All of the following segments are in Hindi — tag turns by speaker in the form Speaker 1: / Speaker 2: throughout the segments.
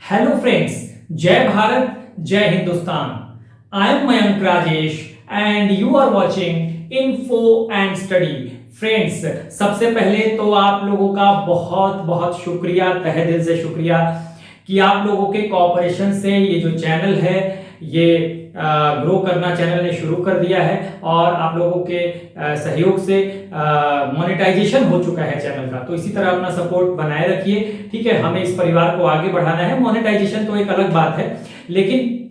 Speaker 1: हेलो फ्रेंड्स, जय भारत, जय Hindustan. I am Mayank Rajesh and you are watching info and study. Friends, सबसे पहले तो आप लोगों का बहुत बहुत शुक्रिया, तहे दिल से शुक्रिया कि आप लोगों के कोऑपरेशन से ये जो चैनल है ये ग्रो करना चैनल ने शुरू कर दिया है और आप लोगों के सहयोग से मोनेटाइजेशन हो चुका है चैनल का। तो इसी तरह अपना सपोर्ट बनाए रखिए, ठीक है। हमें इस परिवार को आगे बढ़ाना है। मोनेटाइजेशन तो एक अलग बात है, लेकिन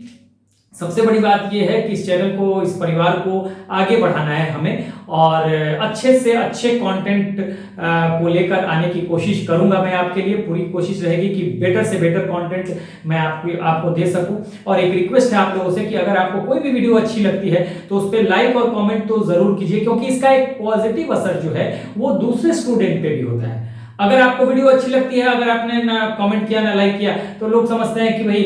Speaker 1: सबसे बड़ी बात यह है कि इस चैनल को, इस परिवार को आगे बढ़ाना है हमें, और अच्छे से अच्छे कंटेंट को लेकर आने की कोशिश करूंगा। मैं आपके लिए पूरी कोशिश रहेगी कि बेटर से बेटर कंटेंट मैं आपको दे सकूं। और एक रिक्वेस्ट है आप लोगों से कि अगर आपको कोई भी वीडियो अच्छी लगती है तो उस पर लाइक और कमेंट तो जरूर कीजिए, क्योंकि इसका एक पॉजिटिव असर जो है वो दूसरे स्टूडेंट पे भी होता है। अगर आपको वीडियो अच्छी लगती है, अगर आपने ना कमेंट किया ना लाइक किया, तो लोग समझते हैं कि भाई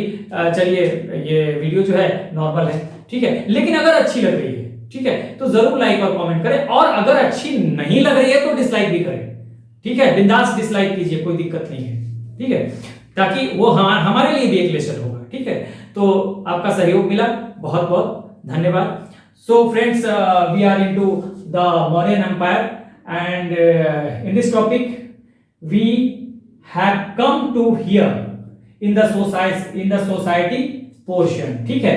Speaker 1: चलिए ये वीडियो जो है नॉर्मल है, ठीक है। लेकिन अगर अच्छी लग रही है, ठीक है, तो जरूर लाइक और कमेंट करें, और अगर अच्छी नहीं लग रही है तो डिसलाइक भी करें, ठीक है। बिंदास डिसलाइक कीजिए, कोई दिक्कत नहीं है, ठीक है, ताकि वो हमारे लिए भी एक लेसन होगा, ठीक है। तो आपका सहयोग मिला, बहुत बहुत धन्यवाद। So friends, we are into the Mauryan empire and in this topic we have come to here in the society portion, ठीक है।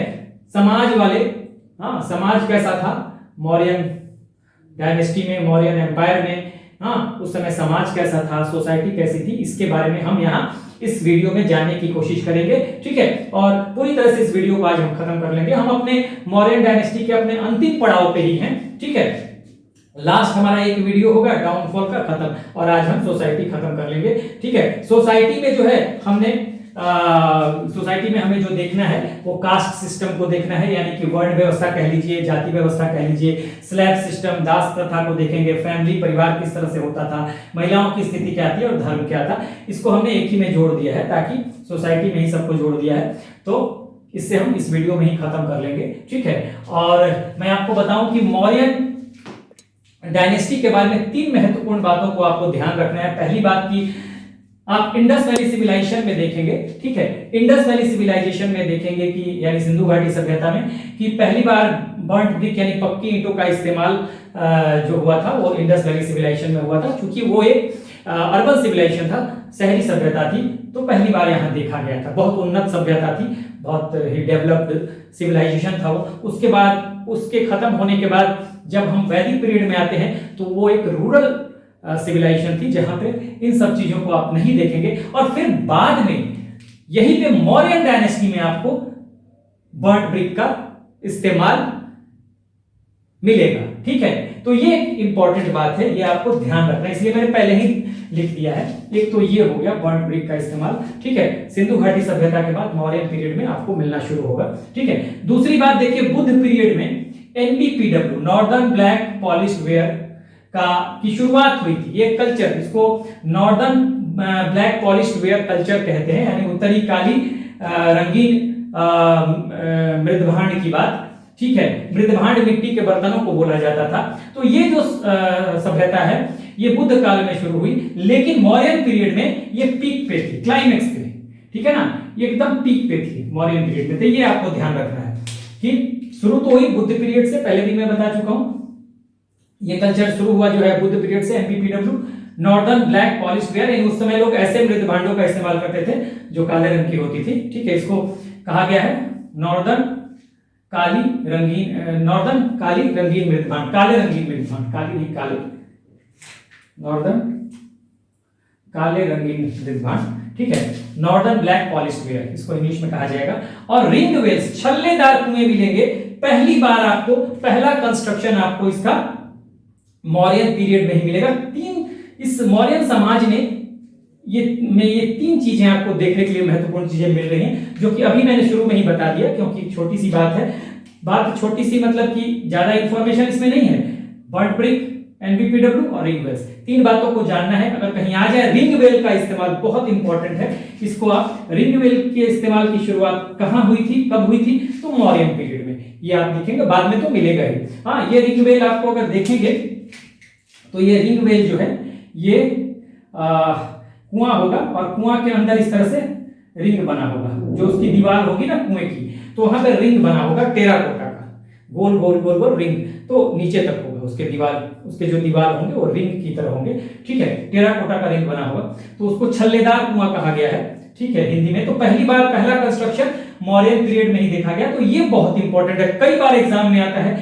Speaker 1: समाज वाले, हाँ, समाज कैसा था मौर्यन डायनेस्टी में, मौर्यन एम्पायर में, हाँ, उस समय समाज कैसा था, सोसाइटी कैसी थी, इसके बारे में हम यहाँ इस वीडियो में जानने की कोशिश करेंगे, ठीक है। और पूरी तरह से इस वीडियो को आज हम खत्म कर लेंगे। हम अपने मौर्यन डायनेस्टी के अपने अंतिम पड़ाव पे ही हैं, ठीक है। लास्ट हमारा एक वीडियो होगा डाउनफॉल का खत्म, और आज हम सोसाइटी खत्म कर लेंगे, ठीक है। सोसाइटी में जो है हमने सोसाइटी में हमें जो देखना है वो कास्ट सिस्टम को देखना है, यानी कि वर्ण व्यवस्था कह लीजिए, जाति व्यवस्था कह लीजिए, स्लैब सिस्टम, दास प्रथा को देखेंगे, फैमिली परिवार किस तरह से होता था, महिलाओं की स्थिति क्या थी और धर्म क्या था। इसको हमने एक ही में जोड़ दिया है, ताकि सोसाइटी में ही सबको जोड़ दिया है, तो इससे हम इस वीडियो में ही खत्म कर लेंगे, ठीक है। और मैं आपको बताऊं कि मौर्यन डायनेस्टी के बारे में तीन महत्वपूर्ण बातों को आपको ध्यान रखना है। पहली बात की आप इंडस वैली सिविलाइजेशन में देखेंगे, ठीक है। इंडस वैली सिविलाइजेशन में देखेंगे कि यानी सिंधु घाटी सभ्यता में कि पहली बार बर्न्ट ब्रिक यानी पक्की ईंटों का इस्तेमाल जो हुआ था वो इंडस वैली सिविलाइजेशन में हुआ था। क्योंकि वो एक अर्बन सिविलाइजेशन था, शहरी सभ्यता थी, तो पहली बार यहाँ देखा गया था। बहुत उन्नत सभ्यता थी, बहुत ही डेवलप्ड सिविलाइजेशन था वो। उसके बाद, उसके खत्म होने के बाद जब हम वैदिक पीरियड में आते हैं तो वो एक रूरल सिविलाइजेशन थी, जहां पे इन सब चीजों को आप नहीं देखेंगे। और फिर बाद में यहीं पे मौर्यन डायनेस्टी में आपको बर्न्ट ब्रिक का इस्तेमाल मिलेगा, ठीक है। तो ये एक इंपॉर्टेंट बात है, ये आपको ध्यान रखना है, इसलिए मैंने पहले ही लिख दिया है। एक तो ये हो गया बर्न्ट ब्रिक का इस्तेमाल, ठीक है। सिंधु घाटी सभ्यता के बाद मौर्यन पीरियड में आपको मिलना शुरू होगा, ठीक है। दूसरी बात देखिए, बुद्ध पीरियड में NBPW northern black polished where की शुरुआत हुई थी। ये कल्चर, इसको northern black polished where culture कहते हैं, यानी उत्तरी काली रंगीन मृदभांड की बात, ठीक है। मृदभांड मिट्टी के बर्तनों को बोला जाता था। तो ये जो सभ्यता है ये बुद्ध काल में शुरू हुई, लेकिन मौर्यन पीरियड में ये पीक पे थी, क्लाइमेक्स पे, ठीक है ना, ये एकदम पीक पे थी मौर्यन पीरियड में। तो ये आपको ध्यान रखना है कि शुरू तो हुई बुद्ध पीरियड से, पहले भी मैं बता चुका हूं। ये कल्चर शुरू हुआ जो है बुद्ध पीरियड से, NBPW northern black polished where. उस समय लोग ऐसे मृद भांडों का इस्तेमाल करते थे जो काले रंग की होती थी, ठीक है। इसको कहा गया है नॉर्दर्न काली रंगीन मृद भांड, काले रंगीन मृद भांड, काली नहीं काले, नॉर्दर्न काले रंगीन मृद भांड, ठीक है। नॉर्दर्न ब्लैक पॉलिश्ड वेयर इसको इंग्लिश में कहा जाएगा। और रिंग वेल्स, छल्लेदार कुएं मिलेंगे। पहली बार आपको, पहला कंस्ट्रक्शन आपको इसका मौर्यन पीरियड में ही मिलेगा। इस मौर्यन समाज ने ये तीन चीजें आपको देखने के लिए महत्वपूर्ण चीजें मिल रही हैं, जो कि अभी मैंने शुरू में ही बता दिया, क्योंकि छोटी सी बात है। बात छोटी सी मतलब कि ज्यादा इंफॉर्मेशन इसमें नहीं है। बर्न्ट ब्रिक, NBPW और रिंग वेल्स, तीन बातों को जानना है। अगर कहीं आ जाए रिंग वेल का इस्तेमाल बहुत इंपॉर्टेंट है, इसको आप रिंग वेल के इस्तेमाल की शुरुआत कहां हुई थी, कब हुई थी, तो मौर्यन पीरियड में। ये आप लिखेंगे, बाद में तो मिलेगा ही। हाँ, ये रिंग वेल आपको अगर देखेंगे तो ये रिंग वेल जो है ये कुआं होगा, और कुआं के अंदर इस तरह से रिंग बना होगा, जो उसकी दीवार होगी ना कुएं की, तो वहां पे रिंग बना होगा टेराकोटा का, गोल गोल गोल गोल रिंग, तो नीचे तक होगा उसके दीवार, उसके जो दीवार होंगे वो रिंग की तरह होंगे, ठीक है, टेराकोटा का रिंग बना होगा, तो उसको छल्लेदार कुआं कहा गया है, ठीक है, हिंदी में। तो पहली बार पहला कंस्ट्रक्शन मौर्यन पीरियड में ही देखा गया, तो ये बहुत इंपॉर्टेंट है, कई बार एग्जाम में आता है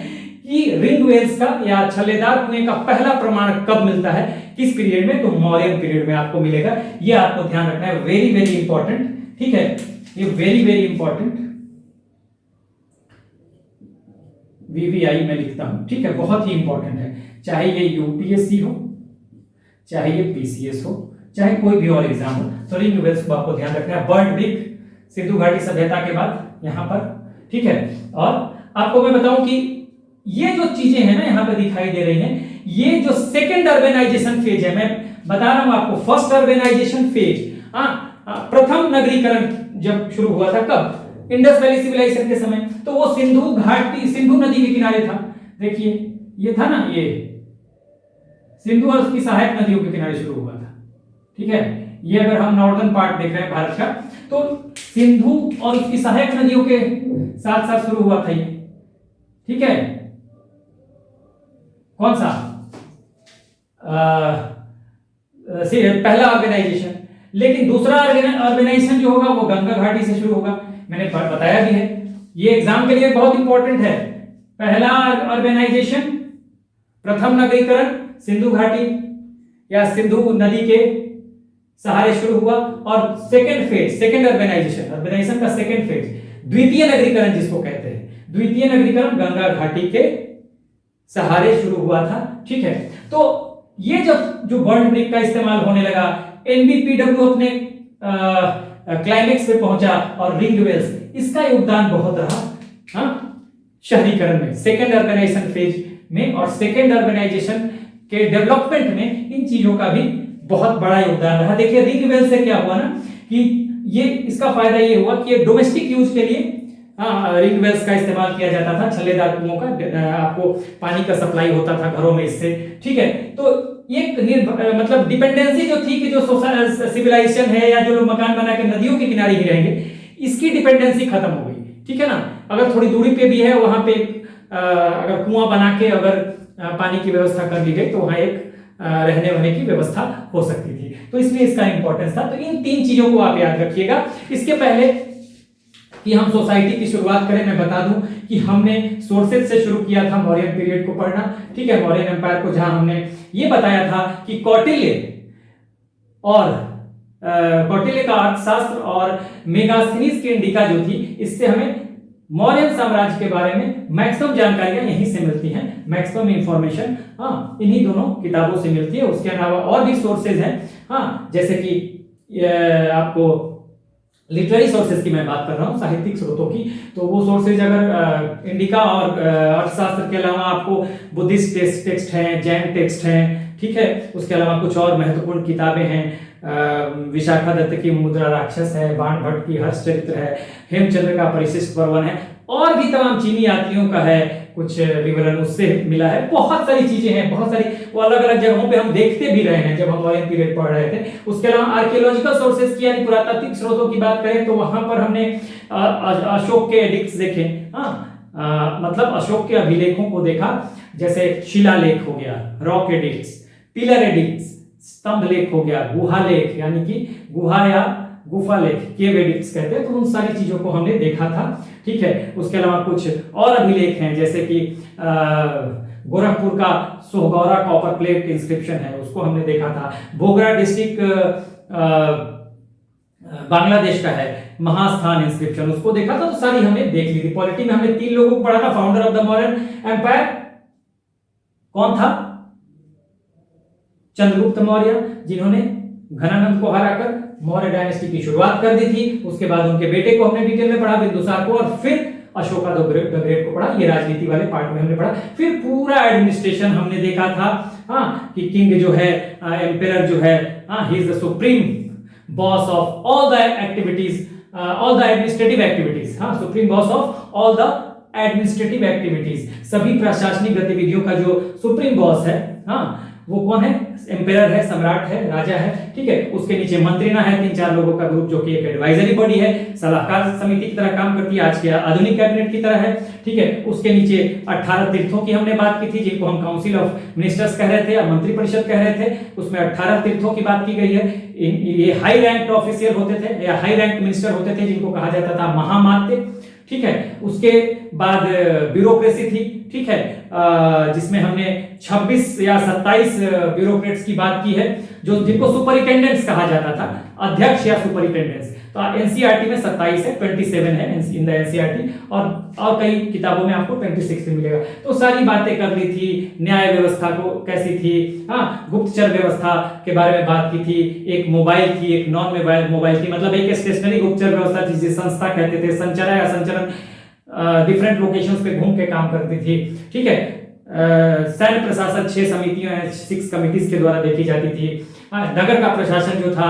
Speaker 1: कि रिंग वेल्स का या छल्लेदार कुएं का पहला प्रमाण कब मिलता है, किस पीरियड में, तो मौर्यन पीरियड में आपको मिलेगा, ये आपको ध्यान रखना है, वेरी वेरी इंपॉर्टेंट, ठीक है, ये वेरी वेरी इंपॉर्टेंट, वीवीआई में लिखता हूं, ठीक है, बहुत ही इंपॉर्टेंट है, चाहे ये यूपीएससी हो, चाहे ये पीसीएस हो, चाहे कोई भी और एग्जाम हो, तो रिंग वेल्स को आपको ध्यान रखना है। बर्ड ब्रिक सिंधु घाटी सभ्यता के बाद यहां पर, ठीक है, और आपको मैं बताऊं कि ये जो चीजें हैं ना यहां पर दिखाई दे रही हैं, ये जो सेकेंड अर्बेनाइजेशन फेज है, मैं बता रहा हूं आपको, फर्स्ट अर्बेनाइजेशन फेज, प्रथम नगरीकरण जब शुरू हुआ था, कब, इंडस वैली सिविलाइजेशन के समय, तो वो सिंधु घाटी, सिंधु नदी के किनारे था, देखिए ये था ना, ये सिंधु और उसकी सहायक नदियों के किनारे शुरू हुआ था, ठीक है, ये अगर हम नॉर्दर्न पार्ट देख रहे हैं भारत का, तो सिंधु और उसकी सहायक नदियों के साथ साथ शुरू हुआ था ये, ठीक है, कौन सा पहला ऑर्गेनाइजेशन, लेकिन दूसरा ऑर्गेनाइजेशन जो होगा वो गंगा घाटी से शुरू होगा, मैंने बताया भी है, ये एग्जाम के लिए बहुत इंपॉर्टेंट है। पहला ऑर्गेनाइजेशन, प्रथम नगरीकरण सिंधु घाटी या सिंधु नदी के सहारे शुरू हुआ, और सेकंड फेज, सेकंड ऑर्गेनाइजेशन का सेकंड फेज, द्वितीय नगरीकरण जिसको कहते हैं, द्वितीय नगरीकरण गंगा घाटी के सहारे शुरू हुआ था, ठीक है। तो ये जब जो बर्ड ब्रिक का इस्तेमाल होने लगा, एनबीपीडब्ल्यू अपने क्लाइमेक्स पे पहुंचा, और रिंग वेल्स, इसका योगदान बहुत रहा, शहरीकरण में, सेकेंड अर्बनाइजेशन फेज में और सेकेंड अर्बनाइजेशन के डेवलपमेंट में इन चीजों का भी बहुत बड़ा योगदान रहा। देखिए रिंग वेल से क्या हुआ ना कि ये, इसका फायदा ये हुआ कि ये डोमेस्टिक यूज के लिए रिंग वेल्स का इस्तेमाल किया जाता था, छल्लेदार कुओं का, आपको पानी का सप्लाई होता था घरों में इससे, ठीक है। तो एक मतलब डिपेंडेंसी जो थी कि जो सिविलाइजेशन है या जो लोग मकान बना के नदियों के किनारे ही रहेंगे, इसकी डिपेंडेंसी खत्म हो गई, ठीक है ना। अगर थोड़ी दूरी पे भी है वहां पे अगर कुआं बना के अगर पानी की व्यवस्था कर ली गई तो वहां एक रहने वहने की व्यवस्था हो सकती थी, तो इसलिए इसका इंपॉर्टेंस था। तो इन तीन चीजों को आप याद रखिएगा। इसके पहले कि हम सोसाइटी की शुरुआत करें, मैं बता दूं कि हमने सोर्सेज से शुरू किया था मौर्यन पीरियड को पढ़ना, ठीक है, मौर्यन एम्पायर को, जहां हमने ये बताया था कि कौटिल्य का अर्थशास्त्र और मेगास्थनीज की इंडिका जो थी, इससे हमें मौर्यन साम्राज्य के बारे में मैक्सिमम जानकारियां यहीं से मिलती हैं, मैक्सिमम इंफॉर्मेशन इन्हीं दोनों किताबों से मिलती है। उसके अलावा और भी सोर्सेज हैं, जैसे कि आपको लिटरेरी सोर्सेज की मैं बात कर रहा हूँ, साहित्यिक स्रोतों की, तो वो सोर्सेज अगर इंडिका और अर्थशास्त्र के अलावा आपको बुद्धिस्ट टेक्स्ट हैं, जैन टेक्स्ट हैं, ठीक है, उसके अलावा कुछ और महत्वपूर्ण किताबें हैं, विशाखा दत्त की मुद्रा राक्षस है, बाण भट्ट की हर्षचरित्र है, हेमचंद्र का परिशिष्ट पर्वन है, और भी तमाम चीनी यात्रियों का है कुछ विवरण उससे मिला है। बहुत सारी चीजें हैं, बहुत सारी, वो अलग अलग जगहों पे हम देखते भी रहे हैं जब हम मौर्यन पीरियड पढ़ रहे थे। उसके अलावा आर्कियोलॉजिकल सोर्सेज की यानी पुरातात्विक स्रोतों की बात करें तो वहां पर हमने अशोक के एडिक्ट्स देखे, मतलब अशोक के अभिलेखों को देखा, जैसे शिलालेख हो गया, रॉक एडिक्ट्स, पिलर एडिक्ट्स, स्तंभ लेख हो गया, गुहा लेख यानी कि गुहा या गुफा लेख, केव एडिक्ट्स कहते हैं, तो उन सारी चीजों को हमने देखा था, ठीक है। उसके अलावा कुछ और अभिलेख हैं, जैसे कि गोरखपुर का सोहगौरा कॉपर प्लेट इंस्क्रिप्शन है, उसको हमने देखा था। बोगरा डिस्ट्रिक्ट बांग्लादेश का है, महास्थान इंस्क्रिप्शन, उसको देखा था, तो सारी हमने देख ली थी। पॉलिटी में हमने 3 लोगों को पढ़ा था। Founder of the modern empire कौन था? चंद्रगुप्त मौर्य, जिन्होंने घनानंद को हराकर मौर्य डायनेस्टी की शुरुआत कर दी थी। उसके बाद उनके बेटे को हमने डिटेल में पढ़ा, बिंदुसार को, और फिर अशोका द ग्रेट को पढ़ा। ये राजनीति वाले पार्ट में हमने पढ़ा। फिर पूरा एडमिनिस्ट्रेशन हमने देखा था, कि किंग जो है, एम्पेरर जो है, he is the supreme boss of all the activities, all the administrative activities, supreme boss of all the administrative activities, सभी प्रशासनिक गतिविधियों का जो सुप्रीम बॉस है, वो कौन है? एम्पेरर है, सम्राट है, राजा है, ठीक है। उसके नीचे मंत्रिना है, 3-4 लोगों का ग्रुप, जो कि एक एडवाइजरी बॉडी है, सलाहकार समिति की तरह काम करती है, आज के आधुनिक कैबिनेट की तरह है, ठीक है। उसके नीचे 18 तीर्थों की हमने बात की थी, जिनको हम काउंसिल ऑफ मिनिस्टर्स कह रहे थे या मंत्री परिषद कह रहे थे, उसमें 18 तीर्थों की बात की गई है। ये हाई रैंक ऑफिशियल होते थे या हाई रैंक मिनिस्टर होते थे, जिनको कहा जाता था महामात्य, ठीक है। उसके बाद ब्यूरोक्रेसी थी, ठीक है, जिसमें हमने 26 या 27 ब्यूरोक्रेट्स की बात की है, जो जिनको सुपरिटेंडेंट्स कहा जाता था, अध्यक्ष या सुपरिटेंडेंट्स। तो एनसीईआरटी में 27 है, 27 है इन द एनसीईआरटी, और कई किताबों में आपको 26 भी मिलेगा। तो सारी बातें कर ली थी, न्याय व्यवस्था को कैसी थी, हाँ, गुप्तचर व्यवस्था के बारे में बात की थी, एक मोबाइल थी, एक नॉन मोबाइल थी, मतलब एक स्टेशनरी गुप्तचर व्यवस्था थी, जिसे संस्था कहते थे, संचरण या संचरण डिफरेंट लोकेशंस पे घूम के काम करती थी, ठीक है। सैन्य प्रशासन 6 समितियों, 6 कमिटीज के द्वारा देखी जाती थी। नगर का प्रशासन जो था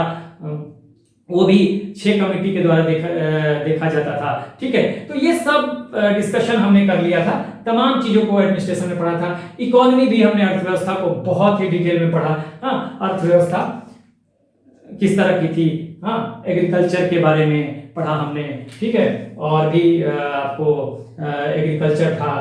Speaker 1: वो भी 6 कमेटी के द्वारा देखा जाता था, ठीक है। तो ये सब डिस्कशन हमने कर लिया था, तमाम चीजों को एडमिनिस्ट्रेशन में पढ़ा था। इकोनॉमी भी हमने, अर्थव्यवस्था को बहुत ही डिटेल में पढ़ा, हाँ, अर्थव्यवस्था किस तरह की थी, हाँ, एग्रीकल्चर के बारे में पढ़ा हमने, ठीक है। और भी आपको एग्रीकल्चर था,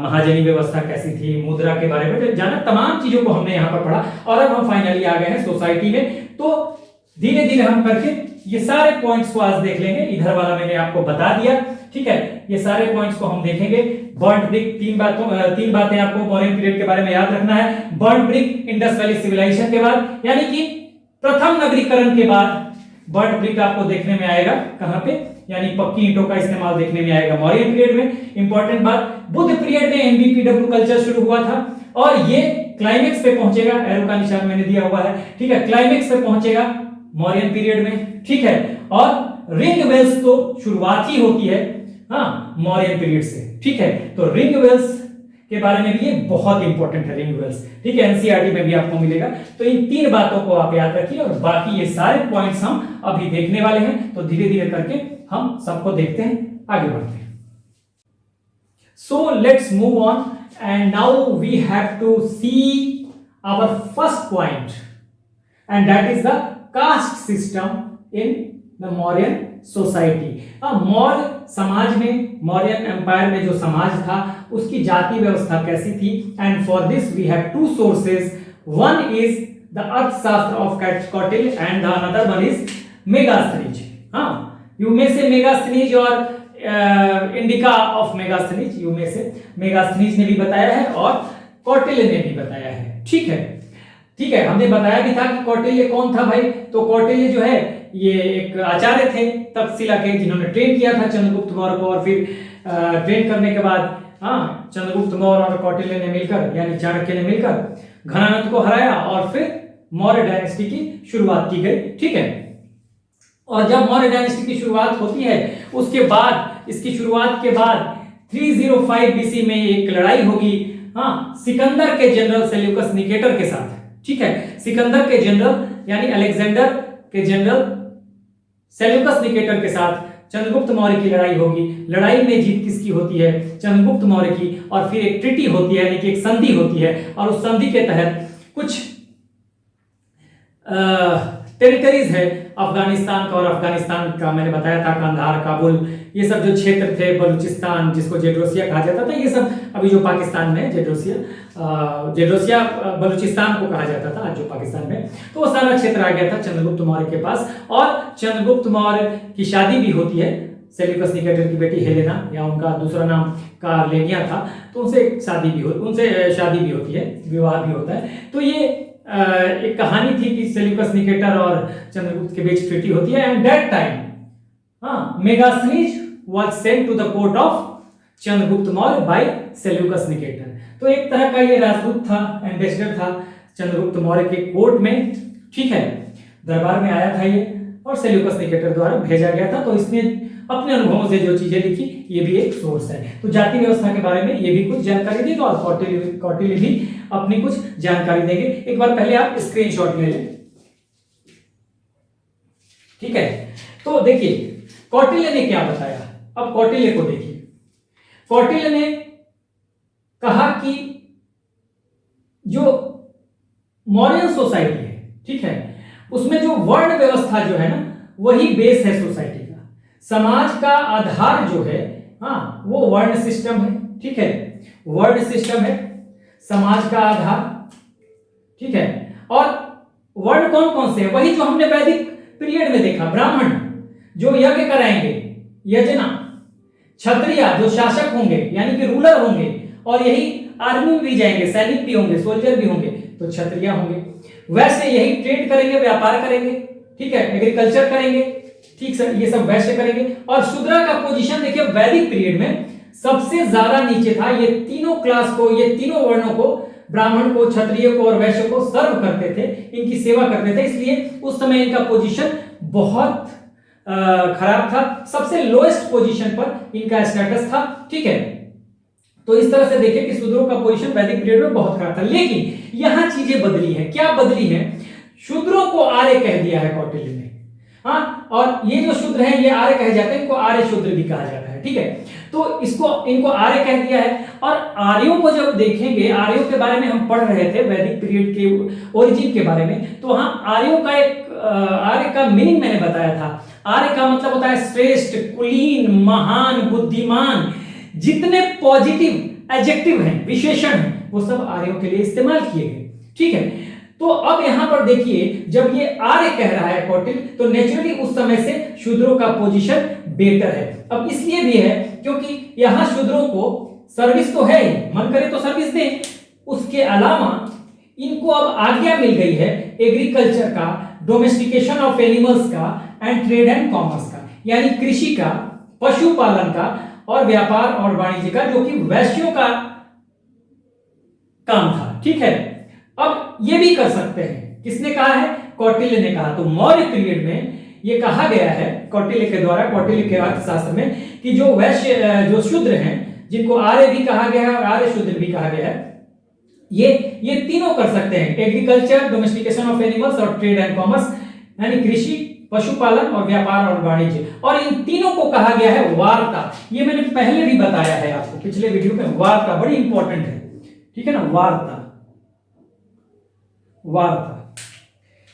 Speaker 1: महाजनी व्यवस्था कैसी थी, मुद्रा के बारे में जाना, तमाम चीजों को हमने यहाँ पर पढ़ा। और अब हम फाइनली आ गए हैं सोसाइटी में। तो धीरे धीरे हम करके ये सारे पॉइंट्स को आज देख लेंगे। इधर वाला मैंने आपको बता दिया, ठीक है। ये सारे पॉइंट्स को हम देखेंगे। बर्न्ड ब्रिक, 3 बातें आपको मौर्यन पीरियड के बारे में याद रखना है। Burned brick Indus valley civilisation के बाद, यानी कि प्रथम नगरीकरण के बाद बर्न्ड ब्रिक आपको देखने में आएगा। कहां पे? यानी पक्की ईंटों का इस्तेमाल देखने में आएगा मौर्यन पीरियड में। इंपॉर्टेंट बात, बुद्ध पीरियड में एनबीपीडब्ल्यू कल्चर शुरू हुआ था और ये क्लाइमेक्स पे पहुंचेगा, एरो का निशान मैंने दिया हुआ है, ठीक है, क्लाइमेक्स पे पहुंचेगा मौर्यन पीरियड में, ठीक है। और रिंग वेल्स तो शुरुआत ही होती है, हाँ, मौर्यन पीरियड से, ठीक है। तो रिंग वेल्स के बारे में भी ये बहुत इंपॉर्टेंट है, रिंग वेल्स, ठीक है, एनसीईआरटी में भी आपको मिलेगा। तो इन 3 बातों को आप याद रखिए और बाकी ये सारे पॉइंट्स हम अभी देखने वाले हैं। तो धीरे धीरे करके हम सबको देखते हैं, आगे बढ़ते हैं। So let's move on and now we have to see our first point and that is the caste system in the Mauryan society. Maurya समाज में, मौर्यन एम्पायर में जो समाज था उसकी जाति व्यवस्था कैसी थी। And for this we have 2 sources, one is the Arthashastra of Kautilya and the another one is Megasthenes. हाँ, यू में से मेगास्थनीज और इंडिका ऑफ मेगास्थनीज, यू में से मेगास्थनीज ने भी बताया है और कौटिल्य ने भी बताया है, ठीक है, ठीक है। हमने बताया भी था कि कौटिल्य कौन था भाई। तो कौटिल्य जो है ये एक आचार्य थे तक्षशिला के, जिन्होंने ट्रेन किया था चंद्रगुप्त मौर्य को, और फिर ट्रेन करने के बाद, हाँ, चंद्रगुप्त मौर्य और कौटिल्य ने मिलकर, यानी चाणक्य ने मिलकर घनानंद को हराया और फिर मौर्य डायनेस्टी की शुरुआत की गई, ठीक है। और जब मौर्य डायनेस्टी की शुरुआत होती है, उसके बाद, इसकी शुरुआत के बाद 305 बीसी में एक लड़ाई होगी, हाँ, सिकंदर के जनरल सेल्यूकस निकेटर के साथ, ठीक है। सिकंदर के जनरल यानी अलेक्जेंडर के जनरल सेल्यूकस निकेटर के साथ चंद्रगुप्त मौर्य की लड़ाई होगी। लड़ाई में जीत किसकी होती है? चंद्रगुप्त मौर्य की। और फिर एक ट्रीटी होती है, यानी कि एक संधि होती है, और उस संधि के तहत कुछ टेरिटरीज है अफगानिस्तान का, और अफगानिस्तान का मैंने बताया था कंधार, काबुल, ये सब जो क्षेत्र थे, बलूचिस्तान जिसको जेड्रोसिया कहा जाता था, ये सब अभी जो पाकिस्तान में जेड्रोसिया बलूचिस्तान को कहा जाता था आज जो पाकिस्तान में, तो वो सारा क्षेत्र आ गया था चंद्रगुप्त मौर्य के पास। और चंद्रगुप्त मौर्य की शादी भी होती है सेल्यूकस निकेटर की बेटी हेलेना, या उनका दूसरा नाम कार्लेनिया था, तो उनसे शादी भी होती है, विवाह भी होता है। तो ये एक कहानी थी कि सेल्यूकस निकेटर और चंद्रगुप्त के बीच ट्रीटी होती है। And that time Megasthenes was sent to the court of Chandragupta Maurya by Seleucus Nicator. तो एक तरह का ये राजदूत था, एम्बेसडर था चंद्रगुप्त मौर्य के कोर्ट में, ठीक है, दरबार में आया था ये, और सेल्यूकस निकेटर द्वारा भेजा गया था। तो इसने अपने अनुभवों से जो चीजें लिखी, ये भी एक सोर्स है। तो जाति व्यवस्था के बारे में ये भी कुछ जानकारी देगा और कौटिल्य भी अपनी कुछ जानकारी देंगे। एक बार पहले आप स्क्रीनशॉट ले लें, ठीक है। तो देखिए कौटिल्य ने क्या बताया, अब कौटिल्य को देखिए। कौटिल्य ने कहा कि जो मौर्यन सोसाइटी है, ठीक है, उसमें जो वर्ण व्यवस्था जो है ना वही बेस है सोसाइटी का। समाज का आधार जो है हाँ वो वर्ण सिस्टम है, ठीक है, वर्ण सिस्टम है समाज का आधार, ठीक है। और वर्ण कौन कौन से है, वही जो हमने वैदिक पीरियड में देखा, ब्राह्मण जो यज्ञ कराएंगे, यजना, क्षत्रिय जो शासक होंगे यानी कि रूलर होंगे, और यही आर्मी में भी जाएंगे, सैनिक भी होंगे, सोल्जर भी होंगे तो क्षत्रिय होंगे। वैसे यही ट्रेड करेंगे, व्यापार करेंगे, ठीक है, एग्रीकल्चर करेंगे, ठीक सर, ये सब वैश्य करेंगे। और शूद्र का पोजीशन देखिए वैदिक पीरियड में सबसे ज्यादा नीचे था। ये तीनों क्लास को, ये तीनों वर्णों को, ब्राह्मण को, क्षत्रिय को और वैश्य को सर्व करते थे, इनकी सेवा करते थे, इसलिए उस समय इनका पोजीशन बहुत खराब था, सबसे लोएस्ट पोजीशन पर इनका स्टेटस था, ठीक है। तो इस तरह से देखिए कि शूद्रों का पोजीशन वैदिक पीरियड में बहुत खराब था। लेकिन यहां चीजें बदली है। क्या बदली है? शूद्रों को आर्य कह दिया है कौटिल्य ने, हाँ, और ये जो शूद्र हैं ये आर्य कहे जाते हैं, इनको आर्य शूद्र भी कहा जाता है, ठीक है। तो इनको आर्य कह दिया है। और आर्यों को जब देखेंगे, आर्यों के बारे में हम पढ़ रहे थे वैदिक पीरियड के ओरिजिन के बारे में, तो वहां आर्यों का एक आर्य का मीनिंग मैंने बताया था। आर्य का मतलब होता है श्रेष्ठ, कुलीन, महान, बुद्धिमान। जितने पॉजिटिव एडजेक्टिव हैं, विशेषण हैं, वो सब आर्यों के लिए इस्तेमाल किए गए, ठीक है। तो अब यहां पर देखिए जब ये आर्य कह रहा है कौटिल्य, तो नेचुरली उस समय से शूद्रों का पोजीशन बेटर है। अब इसलिए भी है क्योंकि यहां शूद्रों को सर्विस तो है ही, मन करे तो सर्विस दें, उसके अलावा इनको अब आज्ञा मिल गई है एग्रीकल्चर का, डोमेस्टिकेशन ऑफ एनिमल्स का, एंड ट्रेड एंड कॉमर्स का, यानी कृषि का, पशुपालन का और व्यापार और वाणिज्य का, जो कि वैश्यों का काम था, ठीक है। अब ये भी कर सकते हैं, किसने कहा है? कौटिल्य ने कहा। तो मौर्य पीरियड में ये कहा गया है कौटिल्य के द्वारा, कौटिल्य के अर्थशास्त्र में, कि जो वैश्य, जो शूद्र हैं, जिनको आर्य भी कहा गया है और आर्य शूद्र भी कहा गया है, ये तीनों कर सकते हैं, एग्रीकल्चर, डोमेस्टिकेशन ऑफ एनिमल्स और ट्रेड एंड कॉमर्स, यानी कृषि, पशुपालन और व्यापार और वाणिज्य। और इन तीनों को कहा गया है वार्ता। ये मैंने पहले भी बताया है आपको पिछले वीडियो में, वार्ता बड़ी इंपॉर्टेंट है, ठीक है ना, वार्ता, वार्ता,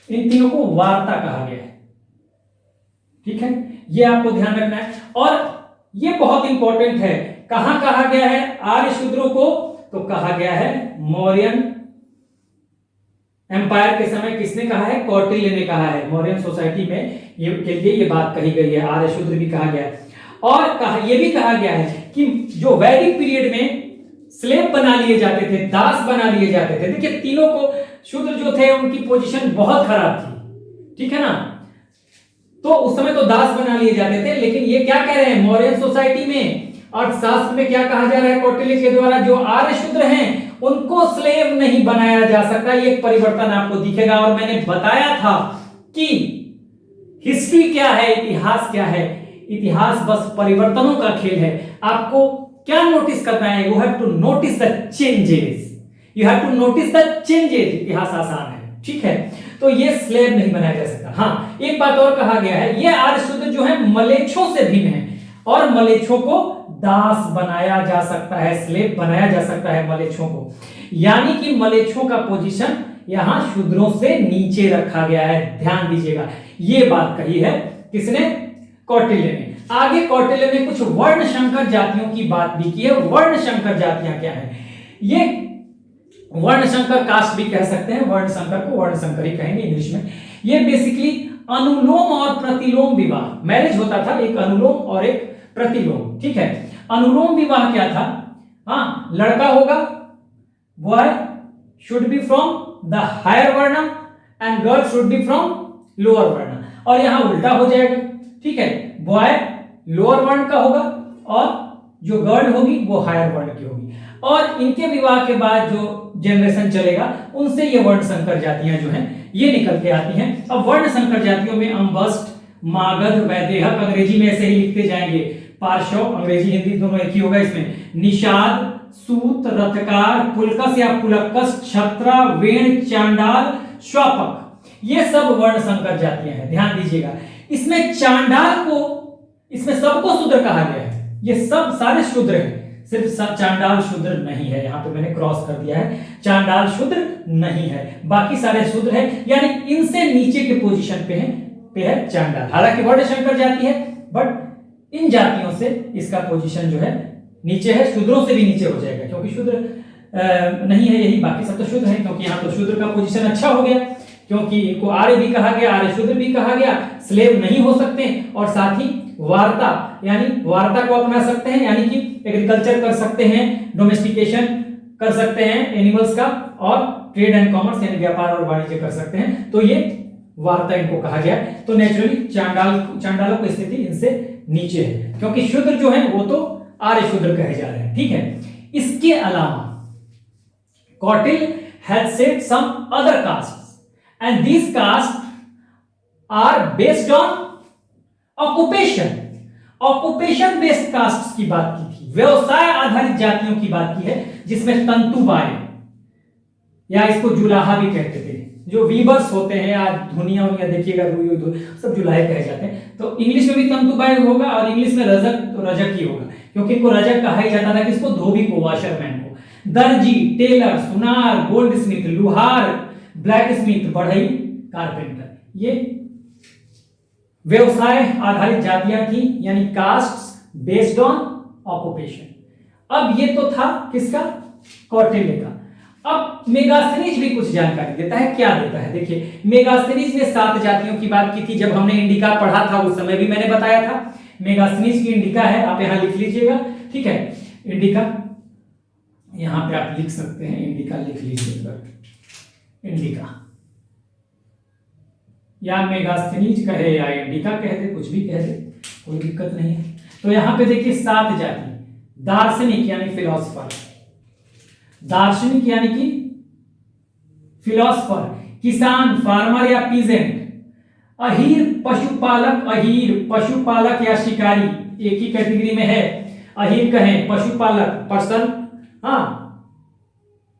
Speaker 1: इन तीनों को वार्ता कहा गया है, ठीक है, ये आपको ध्यान रखना है। और ये बहुत इंपॉर्टेंट है, कहां कहा गया है आर्य शूद्रों को? तो कहा गया है मौर्यन एम्पायर के समय। किसने कहा है? कौटिल्य ने कहा है। मौर्यन सोसाइटी में ये के लिए ये बात कही गई है, आर्य शूद्र भी कहा गया है। और ये भी कहा गया है कि जो वैदिक पीरियड में स्लेव बना लिए जाते थे, दास बना लिए जाते थे, देखिए तीनों को, शूद्र जो थे उनकी पोजीशन बहुत खराब थी, ठीक है ना, तो उस समय तो दास बना लिए जाते थे। लेकिन ये क्या कह रहे हैं मौर्यन सोसाइटी में, अर्थशास्त्र में क्या कहा जा रहा है कौटिल्य के द्वारा? जो आर्य शूद्र हैं उनको स्लेव नहीं बनाया जा सकता। ये एक परिवर्तन आपको दिखेगा। और मैंने बताया था कि हिस्ट्री क्या है, इतिहास क्या है, इतिहास बस परिवर्तनों का खेल है। आपको क्या नोटिस करना है? You have to notice the changes, you have to notice the changes. इतिहास आसान है, ठीक है। तो ये स्लेव नहीं बनाया जा सकता। हाँ, एक बात और कहा गया है, ये आर्य शूद्र जो है मलेच्छों से भिन्न है, और मलेच्छों को दास बनाया जा सकता है, स्लेव बनाया जा सकता है मलेच्छों को। यानी कि मलेच्छों का पोजीशन यहां शूद्रों से नीचे रखा गया है, ध्यान दीजिएगा। ये बात कही है किसने? कौटिल्य ने। आगे कौटिल्य ने कुछ वर्ण संकर जातियों की बात भी की है। वर्ण संकर जातियां क्या है? ये वर्ण संकर कास्ट भी कह सकते हैं, वर्ण संकर को वर्ण संकर ही कहेंगे इंग्लिश में। ये बेसिकली अनुलोम और प्रतिलोम विवाह, मैरिज होता था, एक अनुलोम और एक प्रतिलोम, ठीक है। अनुलोम विवाह क्या था? हाँ, लड़का होगा, boy should be from the higher varna and girl should be from lower varna, और यहां उल्टा हो जाएगा, ठीक है। बॉय लोअर वर्ण का होगा और जो गर्ल होगी वो हायर वर्ण की होगी, और इनके विवाह के बाद जो जनरेशन चलेगा उनसे ये वर्ण संकर जातियां जो हैं ये निकल के आती हैं। अब वर्ण संकर जातियों में अम्बस्ट, मागध, वैदेहक, अंग्रेजी में ऐसे ही लिखते जाएंगे, पार्श्व, अंग्रेजी हिंदी दोनों एक ही होगा इसमें, निषाद, सूत, रथकार, पुलकस या पुलक्कस, क्षत्रा, वेण, चांडाल, श्वापक, ये सब वर्ण संकर जातियां हैं। ध्यान दीजिएगा, इसमें चांडाल को, इसमें सबको शूद्र कहा गया है। ये सब सारे शूद्र हैं, सिर्फ चांडाल शूद्र नहीं है, यहाँ पे मैंने क्रॉस कर दिया है, चांडाल शूद्र नहीं है, बाकी सारे शूद्र है, यानी इनसे नीचे के पोजीशन पे है चांडाल। हालांकि वर्ण शंकर जाति है, बट इन जातियों से इसका पोजीशन जो है नीचे है, शूद्रों से भी नीचे हो जाएगा, क्योंकि शूद्र नहीं है यही, बाकी सब तो शूद्र है, क्योंकि यहाँ तो शूद्र का पोजीशन अच्छा हो गया, क्योंकि इनको आर्य भी कहा गया, आर्य शूद्र भी कहा गया, स्लेव नहीं हो सकते, और साथ ही वार्ता यानी वार्ता को अपना सकते हैं, यानी कि एग्रीकल्चर कर सकते हैं, डोमेस्टिकेशन कर सकते हैं एनिमल्स का, और ट्रेड एंड कॉमर्स यानी व्यापार और वाणिज्य कर सकते हैं, तो ये वार्ता इनको कहा गया। तो नेचुरली चांडालों की स्थिति इनसे नीचे है, क्योंकि शूद्र जो है वो तो आर्य शूद्र कहे जा रहे हैं, ठीक है। इसके अलावा Kautilya has said some other castes and these caste are based on occupation based caste की बात की थी, व्यवसाय आधारित जातियों की बात की है, जिसमें तंतुबाय या इसको जुलाहा भी कहते थे, जो वीवर्स होते हैं, आज धुनिया देखिएगा, रुई सब जुलाहे कहे जाते हैं, तो इंग्लिश में भी तंतुबाय होगा और इंग्लिश में रजक तो रजक ही होगा, क्योंकि इनको रजक कहा ही जाता था, किसको, धोबी को, वॉशरमैन को। दर्जी, टेलर, सुनार, गोल्ड स्मिथ, लुहार, ब्लैक स्मिथ, बढ़ई, कारपेंटर, ये व्यवसाय आधारित जातियां थी, यानी कास्ट बेस्ड ऑन ऑक्यूपेशन। अब ये तो था किसका, कौटिल्य का। अब मेगास्थनीज भी कुछ जानकारी देता है, क्या देता है, देखिए मेगास्थनीज ने 7 जातियों की बात की थी, जब हमने इंडिका पढ़ा था उस समय भी मैंने बताया था, मेगास्थनीज की इंडिका है, आप यहां लिख लीजिएगा, ठीक है, इंडिका यहां पे आप लिख सकते हैं, इंडिका लिख लीजिएगा, इंडिका या मेगास्थनीज कहे या इंडिका कह दे, कुछ भी कह दे, कोई दिक्कत नहीं है। तो यहां पे देखिए 7 जाति, दार्शनिक यानी फिलोसफर, दार्शनिक यानी कि फिलोसफर, किसान फार्मर या पीजेंट, अहीर पशुपालक या शिकारी, एक ही कैटेगरी में है, अहीर कहें, पशुपालक person,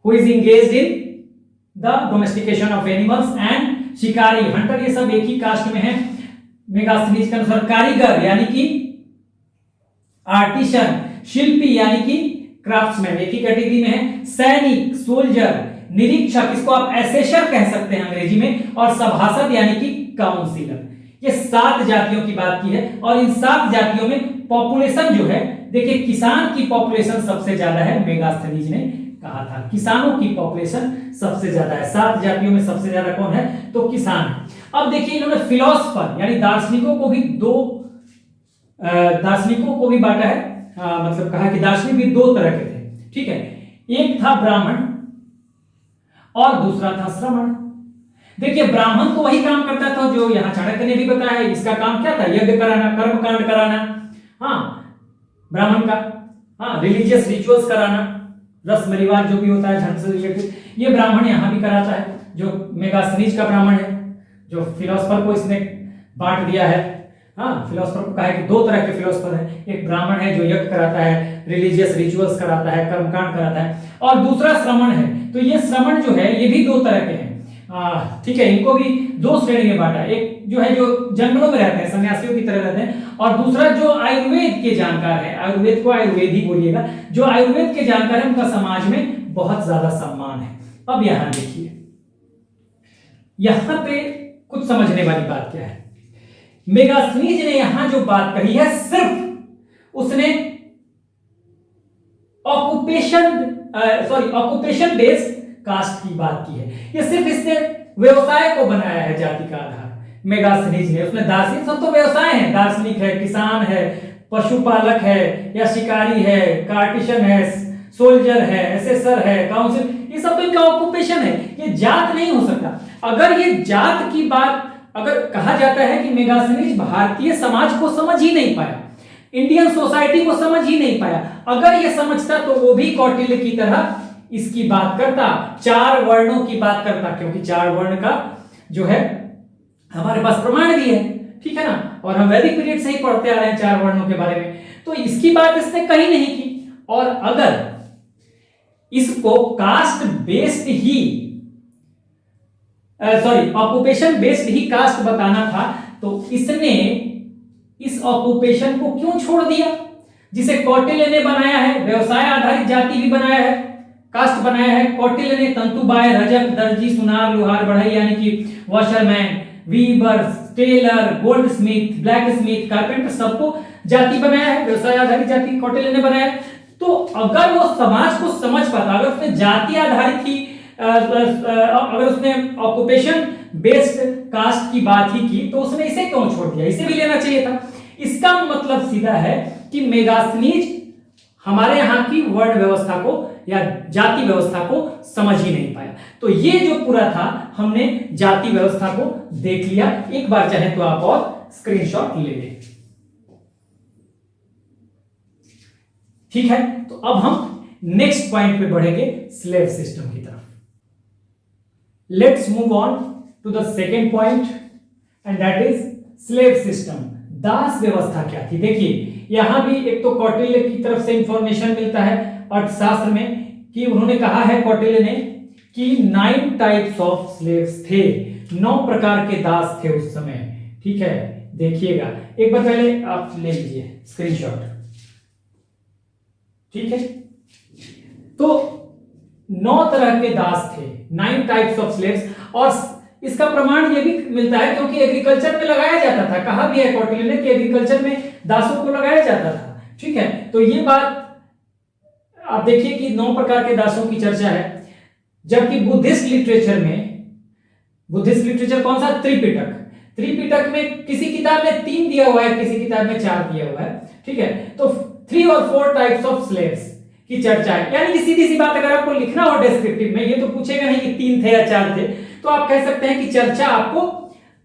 Speaker 1: who is engaged in the domestication of animals, and शिकारी हंटर, ये सब एक ही कास्ट में है। मेगास्थनीज के अनुसार कारीगर यानी कि आर्टिसन, शिल्पी यानी कि क्राफ्ट्समैन, एक ही कैटेगरी में है। सैनिक, सोल्जर, निरीक्षक, इसको आप एसेसर कह सकते हैं अंग्रेजी में, और सभासद यानी कि काउंसिलर। ये 7 जातियों की बात की है, और इन 7 जातियों में पॉपुलेशन जो है, देखिए किसान की पॉपुलेशन सबसे ज्यादा है, मेगास्थनीज ने कहा था किसानों की पॉपुलेशन सबसे ज्यादा है, 7 जातियों में सबसे ज्यादा कौन है, तो किसान है। अब देखिए इन्होंने फिलोसफर यानी दार्शनिकों को भी दार्शनिकों को भी बांटा है, मतलब कहा कि दार्शनिक भी 2 तरह के थे, ठीक है, एक था ब्राह्मण और दूसरा था श्रमण। देखिए ब्राह्मण तो वही काम करता था जो यहां चाणक्य ने भी बताया, इसका काम क्या था, यज्ञ कराना, कर्मकांड कराना, ब्राह्मण का, रिलीजियस रिचुअल्स कराना, रस्म रिवाज जो भी होता है धर्म से रिलेटेड, ये ब्राह्मण यहां भी कराता है, जो मेगास्थनीज का ब्राह्मण है, जो फिलोसफर को इसने बांट दिया है। फिलोसफर को कहा है कि 2 तरह के फिलोसफर है, एक ब्राह्मण है जो यज्ञ कराता है, रिलीजियस रिचुअल्स कराता है, कर्मकांड कराता है, और दूसरा श्रमण है। तो ये श्रमण जो है ये भी 2 तरह के हैं, ठीक है, इनको भी 2 श्रेणी में बांटा, एक जो है जो जंगलों में रहते हैं, सन्यासियों की तरह रहते हैं, और दूसरा जो आयुर्वेद के जानकार है, आयुर्वेद को आयुर्वेद ही बोलिएगा, जो आयुर्वेद के जानकार है उनका समाज में बहुत ज्यादा सम्मान है। अब यहां देखिए, यहां पे कुछ समझने वाली बात क्या है, मेगास्थनीज ने यहां जो बात कही है, सिर्फ उसने ऑक्यूपेशन बेस्ड कास्ट की बात की है, ये सिर्फ इसने व्यवसाय को बनाया है जाति का आधार। मेगास्थनीज ने, उसने दार्शनिक सब तो व्यवसाय है, दार्शनिक है, किसान है, पशुपालक है या शिकारी है, कार्टिशन है, सोल्जर है, एसेसर है, काउंसिल, ये सब तो इनका ऑक्यूपेशन है, ये जात नहीं हो सकता। अगर ये जात की बात अगर कहा जाता है कि मेगास्थनीज भारतीय समाज को समझ ही नहीं पाया, इंडियन सोसाइटी को समझ ही नहीं पाया, अगर ये समझता तो वो भी कौटिल्य की तरह इसकी बात करता, 4 वर्णों की बात करता, क्योंकि 4 वर्ण का जो है हमारे पास प्रमाण भी है, ठीक है ना, और हम वैदिक पीरियड से ही पढ़ते आ रहे हैं 4 वर्णों के बारे में, तो इसकी बात इसने कहीं नहीं की। और अगर इसको कास्ट बेस्ड ही ऑक्यूपेशन बेस्ड ही कास्ट बताना था, तो इसने इस ऑक्यूपेशन को क्यों छोड़ दिया, जिसे कौटिल्य ने बनाया है, व्यवसाय आधारित जाति भी बनाया है, कास्ट बनाया है। कौटिल्य ने तंतुबाय, रजक, दर्जी, सुनार, लोहार, बढ़ई यानी कि washerman, weaver, tailor, goldsmith, blacksmith, carpenter सबको जाति बनाया है, व्यवसाय आधारित जाति कौटिल्य ने बनाया है। तो अगर वो समाज को समझ पाता, अगर उसने जाति आधारित ही अगर उसने ऑक्यूपेशन बेस्ड कास्ट की बात ही की तो उसने इसे क्यों छोड़ दिया, इसे भी लेना चाहिए था। इसका मतलब सीधा है कि मेगास्थनीज हमारे यहाँ की वर्ण व्यवस्था को या जाति व्यवस्था को समझ ही नहीं पाया। तो ये जो पूरा था हमने जाति व्यवस्था को देख लिया। एक बार चाहे तो आप और स्क्रीनशॉट ले लें। ठीक है, तो अब हम नेक्स्ट पॉइंट पे बढ़ेंगे, स्लेव सिस्टम की तरफ। Let's move on to the second point and that is slave system. दास व्यवस्था क्या थी? देखिए यहां भी एक तो कौटिल्य की तरफ से इंफॉर्मेशन मिलता है अर्थशास्त्र में कि उन्होंने कहा है कौटिल्य ने कि 9 टाइप्स ऑफ स्लेव्स थे, 9 प्रकार के दास थे उस समय। ठीक है, देखिएगा एक बार पहले आप ले लीजिए स्क्रीनशॉट। ठीक है, तो 9 तरह के दास थे, 9 टाइप्स ऑफ स्लेव्स। और इसका प्रमाण ये भी मिलता है क्योंकि एग्रीकल्चर में लगाया जाता था, कहा भी है कौटिल्य ने कि एग्रीकल्चर में दासों को लगाया जाता था। ठीक है, तो ये बात आप देखिए कि 9 प्रकार के दासों की चर्चा है। जबकि बुद्धिस्ट लिटरेचर में, बुद्धिस्ट लिटरेचर कौन सा? त्रिपिटक। त्रिपिटक में किसी किताब में 3 दिया हुआ है, किसी किताब में 4 दिया हुआ है। ठीक है, तो 3 और 4 टाइप्स ऑफ स्लेव्स की चर्चा है। यानी कि सीधी सी बात अगर आपको लिखना हो डिस्क्रिप्टिव में, ये तो पूछेगा नहीं कि 3 थे या 4 थे, तो आप कह सकते हैं कि चर्चा आपको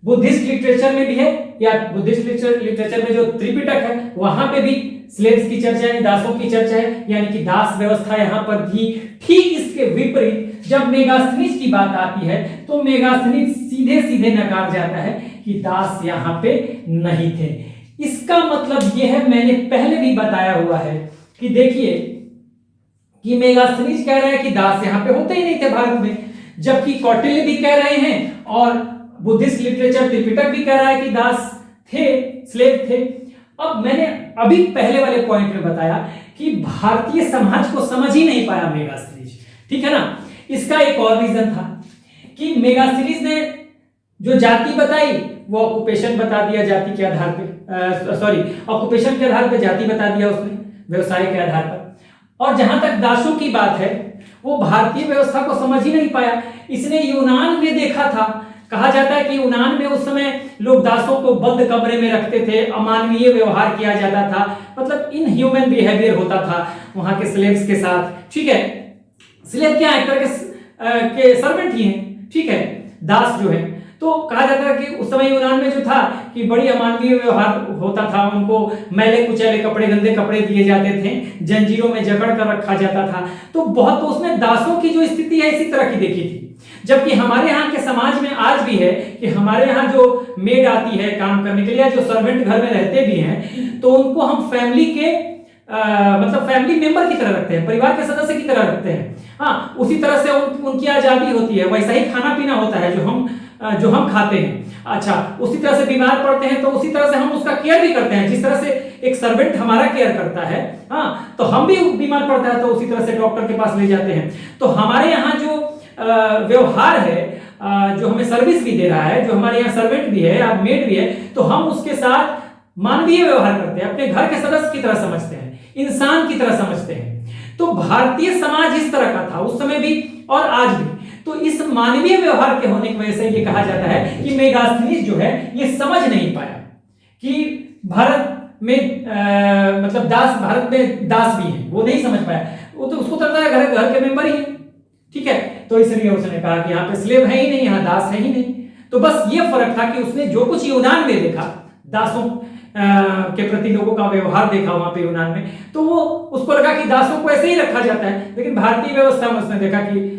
Speaker 1: बुद्धिस्ट लिटरेचर में भी है, या बुद्धिस्ट लिटरेचर में जो त्रिपिटक है वहां पे भी स्लेव्स की चर्चा है, दासों की चर्चा है, यानी कि दास व्यवस्था यहां पर भी। ठीक इसके विपरीत जब मेगास्थनीज की बात आती है तो मेगास्थनीज सीधे सीधे नकार जाता है कि दास यहां पे नहीं थे। इसका मतलब यह है, मैंने पहले भी बताया हुआ है कि देखिए कि मेगास्थनीज कह रहे हैं कि दास यहां पे होते ही नहीं थे भारत में, जबकि कौटिल्य भी कह रहे हैं और बुद्धिस्ट लिटरेचर त्रिपिटक भी कह रहा है कि दास थे, स्लेव थे। अब मैंने अभी पहले वाले पॉइंट में बताया कि भारतीय समाज को समझ ही नहीं पाया मेगास्थनीज। ठीक है ना, इसका एक और रीजन था कि मेगास्थनीज ने जो जाति बताई वो ऑक्यूपेशन बता दिया, जाति के आधार पे ऑक्यूपेशन के आधार पे जाति बता दिया उसने, व्यवसाय के आधार पर। और जहां तक दासों की बात है वो भारतीय व्यवस्था को समझ ही नहीं पाया। इसने यूनान में देखा था, कहा जाता है कि यूनान में उस समय लोग दासों को बंद कमरे में रखते थे, अमानवीय व्यवहार किया जाता था, मतलब इनह्यूमन बिहेवियर होता था वहां के स्लेव्स के साथ। ठीक है, स्लेव क्या है, के सर्वेंट ही हैं। ठीक है, दास जो है, तो कहा जाता है कि उस समय यूनान में जो था कि बड़ी अमानवीय व्यवहार होता था, उनको मैले कुचैले कपड़े, गंदे कपड़े दिए जाते थे, जंजीरों में जकड़ कर रखा जाता था। तो बहुत, तो उसमें दासों की जो स्थिति है इसी तरह की देखी थी। जबकि हमारे यहाँ के समाज में आज भी है कि हमारे यहाँ जो मेड आती है काम करने के लिए, जो सर्वेंट घर में रहते भी हैं, तो उनको हम फैमिली के मतलब फैमिली मेंबर की तरह रखते हैं, परिवार के सदस्य की तरह रखते हैं। हाँ, उसी तरह से उनकी आजादी होती है, वैसा ही खाना पीना होता है जो हम खाते हैं। अच्छा, उसी तरह से बीमार पड़ते हैं तो उसी तरह से हम उसका केयर भी करते हैं, जिस तरह से एक सर्वेंट हमारा केयर करता है। हाँ, तो हम भी बीमार पड़ता है तो उसी तरह से डॉक्टर के पास ले जाते हैं। तो हमारे यहाँ जो व्यवहार है, जो हमें सर्विस भी दे रहा है, जो हमारे यहाँ सर्वेंट भी है या मेड भी है, तो हम उसके साथ मानवीय व्यवहार करते हैं, अपने घर के सदस्य की तरह समझते हैं, इंसान की तरह समझते हैं। तो भारतीय समाज इस तरह का था उस समय भी और आज भी। तो इस मानवीय व्यवहार के होने की वजह से ये कहा जाता है कि मेगास्थनीज जो है ये समझ नहीं पाया कि भारत में मतलब भारत में दास भी है, वो नहीं समझ पाया। वो तो उसको लगता है घर के मेंबर ही है। ठीक है, तो इसलिए उसने कहा कि यहाँ पे स्लेव है ही नहीं, यहाँ दास है ही नहीं। तो बस ये फर्क था कि उसने जो कुछ यूनान में देखा, दासों के प्रति लोगों का व्यवहार देखा वहां पे यूनान में, तो वो उसको लगा कि दासों को ऐसे ही रखा जाता है। लेकिन भारतीय व्यवस्था में उसने देखा कि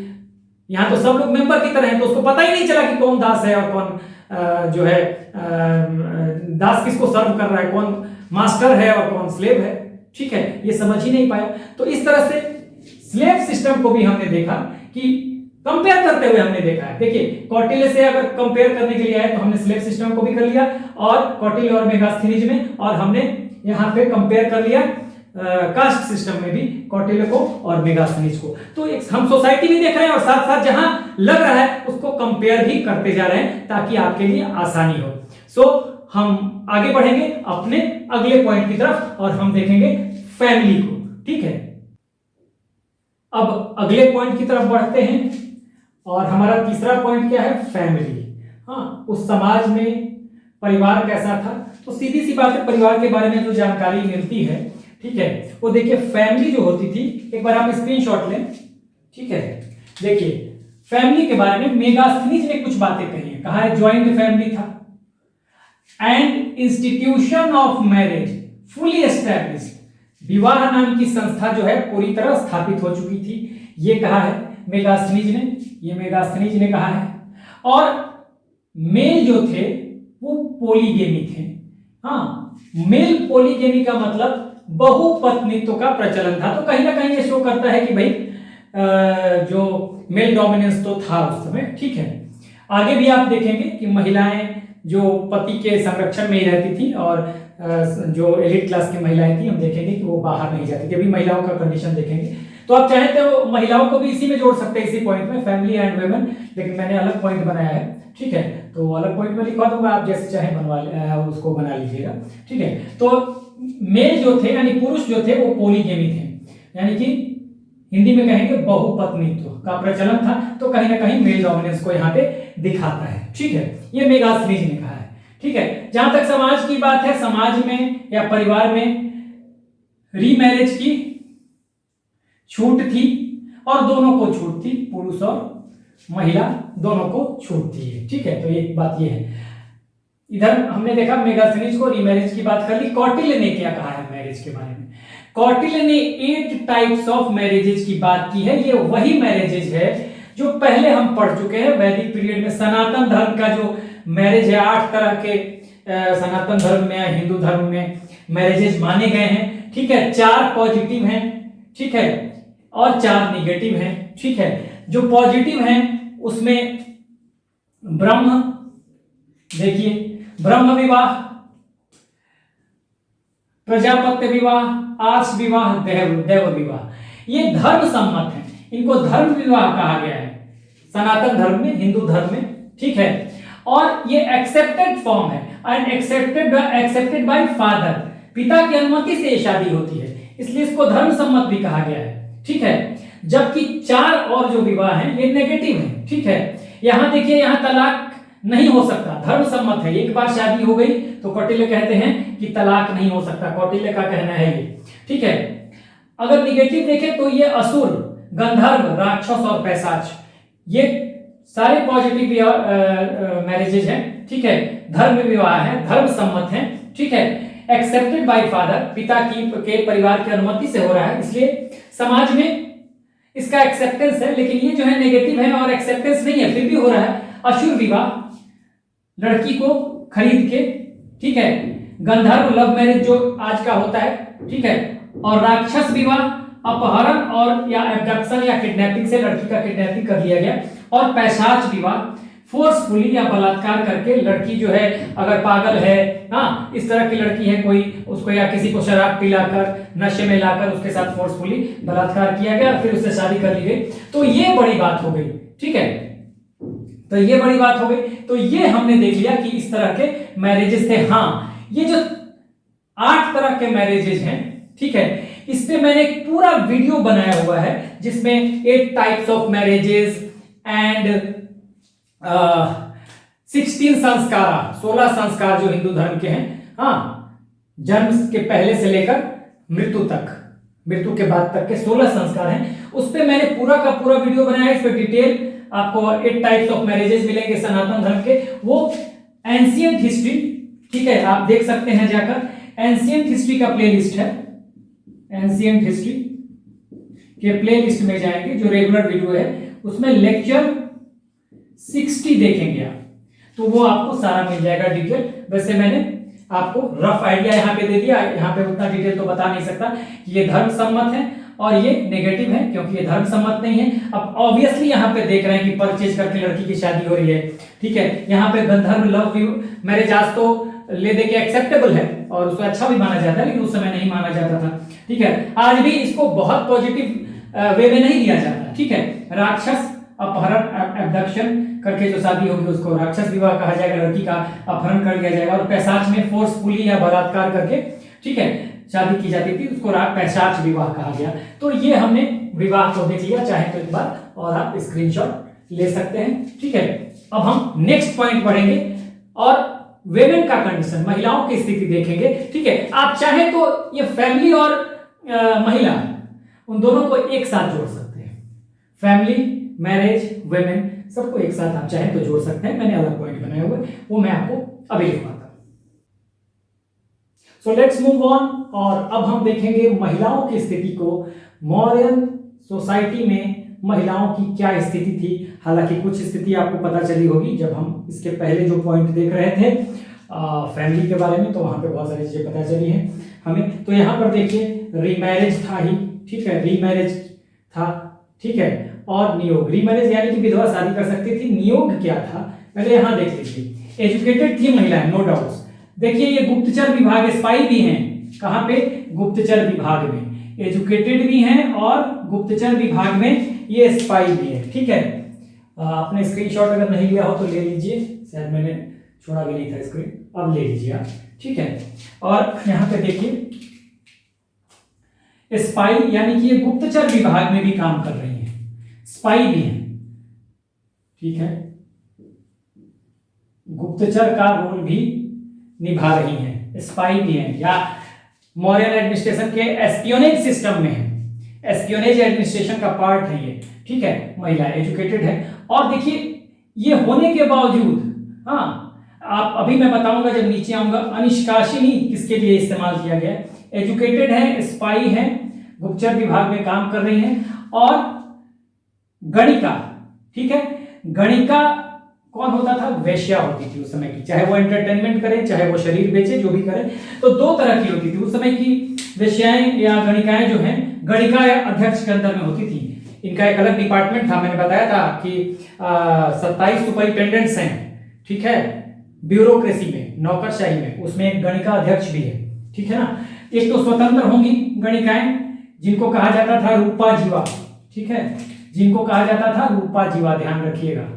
Speaker 1: यहाँ तो सब लोग मेंबर की तरह हैं, तो उसको पता ही नहीं चला कि कौन दास है और कौन जो है दास किसको सर्व कर रहा है, कौन मास्टर है और कौन स्लेव है। ठीक है, ये समझ ही नहीं पाया। तो इस तरह से स्लेव सिस्टम को भी हमने देखा कि कंपेयर करते हुए हमने देखा है। देखिए, कौटिल्य से अगर कंपेयर करने के लिए आए तो हमने स्लेव सिस्टम को भी कर लिया और कौटिल्य और मेगास्थनीज में, और हमने यहाँ पे कंपेयर कर लिया कास्ट सिस्टम में भी कौटिल्य को और मेगास्थनीज को। तो एक हम सोसाइटी भी देख रहे हैं और साथ साथ जहां लग रहा है उसको कंपेयर भी करते जा रहे हैं ताकि आपके लिए आसानी हो। सो हम आगे बढ़ेंगे अपने अगले पॉइंट की तरफ और हम देखेंगे फैमिली को। ठीक है, अब अगले पॉइंट की तरफ बढ़ते हैं और हमारा तीसरा पॉइंट क्या है? फैमिली। हाँ, उस समाज में परिवार कैसा था? तो सीधी सी बात है, परिवार के बारे में जो जानकारी मिलती है, ठीक है, वो देखिए फैमिली जो होती थी, एक बार आप स्क्रीनशॉट लें। ठीक है, देखिए फैमिली के बारे में मेगास्थनीज ने कुछ बातें कही है। कहा है ज्वाइंट फैमिली था and institution of marriage fully established. विवाह नाम की संस्था जो है पूरी तरह स्थापित हो चुकी थी, ये कहा है मेगास्थनीज ने, ये मेगास्थनीज ने कहा है। और मेल जो थे वो पोलीगेमी थे। हाँ, मेल पोलीगेमी का मतलब बहुपत्नित्व का प्रचलन था। तो कहीं ना कहीं ये शो करता है कि भाई जो मेल डोमिनेंस तो था उस समय। ठीक है, आगे भी आप देखेंगे कि महिलाएं जो पति के संरक्षण में ही रहती थी और जो एलिट क्लास की महिलाएं थी, हम देखेंगे कि वो बाहर नहीं जाती थी। अभी महिलाओं का कंडीशन देखेंगे, तो आप चाहें तो महिलाओं को भी इसी में जोड़ सकते हैं, इसी पॉइंट में, फैमिली एंड वुमेन, लेकिन मैंने अलग पॉइंट बनाया है। ठीक है, तो अलग पॉइंट में लिखवा दूंगा, आप जैसे चाहे उसको बना लीजिएगा। ठीक है, तो मेल जो थे यानी पुरुष जो थे वो पोलीगेमी थे, यानी कि हिंदी में कहेंगे बहुपत्नित्व का प्रचलन था। तो कहीं ना कहीं मेल डोमिनेंस को यहाँ पे दिखाता है। ठीक है, ये मेगास्थनीज ने कहा है। ठीक है, जहां तक समाज की बात है, समाज में या परिवार में रीमैरिज की छूट थी और दोनों को छूट थी, पुरुष और महिला दोनों को छूट थी। ठीक है, तो एक बात ये है। इधर हमने देखा मेगास्थनीज को रीमैरिज की बात कर ली। कौटिल्य ने क्या कहा है मैरिज के बारे में? कौटिल्य ने 8 टाइप्स ऑफ मैरिजेज की बात की है। ये वही मैरिजेज है जो पहले हम पढ़ चुके हैं वैदिक पीरियड में। सनातन धर्म का जो मैरिज है, 8 तरह के सनातन धर्म में, हिंदू धर्म में मैरिजेज माने गए हैं। ठीक है, 4 पॉजिटिव हैं, ठीक है, और 4 निगेटिव हैं। ठीक है, जो पॉजिटिव हैं उसमें ब्रह्म, देखिए ब्रह्म विवाह, प्रजापत्य विवाह, आर्ष विवाह, देव विवाह, ये धर्म सम्मत है। इनको धर्म विवाह कहा गया है सनातन धर्म में, हिंदू धर्म में। ठीक है, और ये एक्सेप्टेड फॉर्म है एंड एक्सेप्टेड बाय फादर। पिता की अनुमति से ये शादी होती है, इसलिए इसको धर्म सम्मत भी कहा गया है। ठीक है, जबकि 4 और जो विवाह हैं ये नेगेटिव हैं। ठीक है, यहां देखिए, यहां तलाक नहीं हो सकता, धर्म सम्मत है। एक बार शादी हो गई तो कौटिल्य कहते हैं कि तलाक नहीं हो सकता, कौटिल्य का कहना है ये। ठीक है, अगर निगेटिव देखें तो ये असुर, गंधर्व, राक्षस और पैशाच, ये सारे पॉजिटिव मैरिजेज हैं। ठीक है, धर्म विवाह है, धर्म सम्मत है। ठीक है, एक्सेप्टेड बाय फादर, पिता के परिवार की अनुमति से हो रहा है, इसलिए समाज में इसका एक्सेप्टेंस है। लेकिन ये जो है नेगेटिव है और एक्सेप्टेंस नहीं है, फिर भी हो रहा है। असुर विवाह, लड़की को खरीद के, ठीक है, गंधर्व लव मैरिज जो आज का होता है। ठीक है, और राक्षस विवाह, अपहरण और या एब्डक्शन या किडनैपिंग से लड़की का किडनैपिंग कर लिया गया। और पैशाच विवाह, फोर्सफुली या बलात्कार करके लड़की जो है, अगर पागल है, हाँ, इस तरह की लड़की है कोई, उसको या किसी को शराब पिलाकर, नशे में लाकर उसके साथ फोर्सफुली बलात्कार किया गया, फिर उससे शादी कर ली गई, तो ये बड़ी बात हो गई। ठीक है, तो ये बड़ी बात हो गई। तो ये हमने देख लिया कि इस तरह के मैरिजेस थे। हाँ, ये जो 8 तरह के मैरिजेज हैं, ठीक है, इस पे मैंने एक पूरा वीडियो बनाया हुआ है जिसमें 8 टाइप्स ऑफ मैरिजेस एंड 16 संस्कार, 16 संस्कार जो हिंदू धर्म के हैं। हाँ, जन्म के पहले से लेकर मृत्यु तक, मृत्यु के बाद तक के 16 संस्कार हैं। उस पे मैंने पूरा का पूरा वीडियो बनाया है। इस पे डिटेल आपको 8 टाइप्स ऑफ मैरिजेस मिलेंगे सनातन धर्म के। वो एंशिएंट हिस्ट्री, ठीक है, आप देख सकते हैं जाकर, एंशिएंट हिस्ट्री का प्लेलिस्ट है। एंशिएंट हिस्ट्री के प्लेलिस्ट में जाएंगे, जो रेगुलर वीडियो है उसमें लेक्चर 60 देखेंगे आप, तो वो आपको सारा मिल जाएगा डिटेल। वैसे मैंने आपको रफ आइडिया यहाँ पे दे दिया, यहाँ पे उतना डिटेल तो बता नहीं सकता कि ये धर्म सम्मत है और ये नेगेटिव है, क्योंकि ये धर्म सम्मत नहीं है। अब ऑब्वियसली यहाँ पे देख रहे हैं कि परचेज करके लड़की की शादी हो रही है। ठीक है, यहाँ पे गंधर्व लव मैरिज आज तो ले दे के एक्सेप्टेबल है और उसको अच्छा भी माना जाता है, लेकिन उस समय नहीं माना जाता था। ठीक है, आज भी इसको बहुत पॉजिटिव वे में नहीं लिया जाता। ठीक है, राक्षस अपहरण एब्डक्शन करके जो शादी होगी उसको राक्षस विवाह कहा जाएगा, लड़की का अपहरण कर लिया जाएगा और पैशाच में फोर्सफुली या बलात्कार करके, ठीक है, शादी की जाती थी, उसको पैशाच विवाह कहा गया। तो ये हमने विवाह को देख लिया, चाहे तो एक बार और आप स्क्रीनशॉट ले सकते हैं। ठीक है, अब हम नेक्स्ट पॉइंट बढ़ेंगे और वेमेन का कंडीशन, महिलाओं की स्थिति देखेंगे। ठीक है, आप चाहे तो ये फैमिली और महिला उन दोनों को एक साथ जोड़ सकते हैं, फैमिली, मैरिज, वेमेन सबको एक साथ आप चाहे तो जोड़ सकते हैं। मैंने अलग पॉइंट बनाए हुए, वो मैं आपको अभी लिखवाता हूं। सो लेट्स मूव ऑन, और अब हम देखेंगे महिलाओं की स्थिति को। मॉडर्न सोसाइटी में महिलाओं की क्या स्थिति थी। हालांकि कुछ स्थिति आपको पता चली होगी जब हम इसके पहले जो पॉइंट देख रहे थे फैमिली के बारे में, तो वहां पे बहुत सारी चीजें पता चली हैं हमें। तो यहाँ पर देखिए रीमैरिज था ही, ठीक है, रीमैरिज था, ठीक है, और नियोग। रीमैरिज यानी कि विधवा शादी कर सकती थी, नियोग क्या था पहले यहाँ देख लीजिए। एजुकेटेड थी महिलाएं, नो डाउट्स। देखिए ये गुप्तचर विभाग, स्पाई भी हैं, कहाँ पे, गुप्तचर विभाग में, एजुकेटेड भी हैं और गुप्तचर विभाग में ये स्पाई भी है। ठीक है, आपने स्क्रीनशॉट अगर नहीं लिया हो तो ले लीजिए, शायद मैंने छोड़ा भी नहीं था स्क्रीन, अब ले लीजिए आप। ठीक है, और यहाँ पे देखिए स्पाई यानी कि ये गुप्तचर विभाग में भी काम कर रही हैं, स्पाई भी हैं। ठीक है, गुप्तचर का रोल भी निभा रही हैं, स्पाई भी हैं, या मॉरियन एडमिनिस्ट्रेशन के एस्पियोनेज सिस्टम में है, एस्पियोनेज एडमिनिस्ट्रेशन का पार्ट है ये। ठीक है, महिला एजुकेटेड है, और देखिए ये होने के बावजूद, हाँ आप अभी मैं बताऊंगा जब नीचे आऊंगा, अनिष्कासिनी किसके लिए इस्तेमाल किया गया। एजुकेटेड है, स्पाई है, गुप्तचर विभाग में काम कर रही हैं, और गणिका। ठीक है, गणिका कौन होता था, वेश्या होती थी उस समय की, चाहे वो एंटरटेनमेंट करे चाहे वो शरीर बेचे, जो भी करे, तो दो तरह की होती थी उस समय की वेश्याएं या गणिकाएं जो हैं, गणिका या अध्यक्ष के अंदर में होती थी। इनका एक अलग डिपार्टमेंट था, मैंने बताया था कि 27 सुपरिटेंडेंट्स हैं, ठीक है, ब्यूरोक्रेसी में, नौकरशाही में, उसमें एक गणिका अध्यक्ष भी है। ठीक है ना, एक तो स्वतंत्र होंगी गणिकाएं जिनको कहा जाता था रूपा जीवा। ठीक है, जिनको कहा जाता था रूपा जीवा, ध्यान रखिएगा,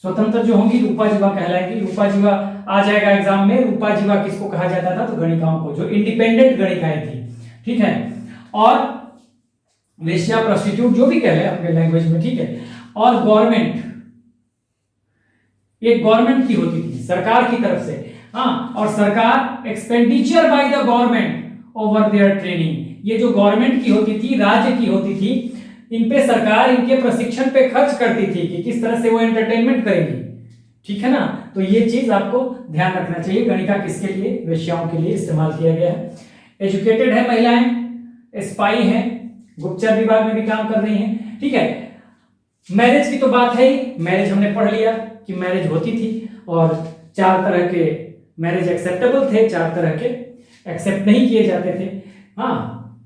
Speaker 1: स्वतंत्र जो होंगी रूपा जीवा कहलाएगी। रूपा जीवा आ जाएगा एग्जाम में, रूपा जीवा किसको कहा जाता था, तो गणिकाओं को, जो इंडिपेंडेंट गणिकाएं थी। ठीक है, और वेश्या, प्रोस्टिट्यूट, जो भी कह रहे हैं अपने लैंग्वेज में। ठीक है, और गवर्नमेंट, एक गवर्नमेंट की होती थी, सरकार की तरफ से, हाँ, और सरकार expenditure by the government over their training, ये जो गवर्नमेंट की होती थी, राज्य की होती थी, इन पे सरकार इनके प्रशिक्षण पे खर्च करती थी कि किस तरह से वो एंटरटेनमेंट करेंगी। ठीक है ना, तो ये चीज आपको ध्यान रखना चाहिए। गणिका किसके लिए, वेश्याओं के लिए इस्तेमाल किया गया है। एजुकेटेड है महिलाएं, स्पाई हैं, गुप्तचर विभाग में भी काम कर रही हैं। ठीक है, मैरिज की तो बात है ही, मैरिज हमने पढ़ लिया कि मैरिज होती थी, और 4 तरह के मैरिज एक्सेप्टेबल थे, 4 तरह के एक्सेप्ट नहीं किए जाते थे। हाँ,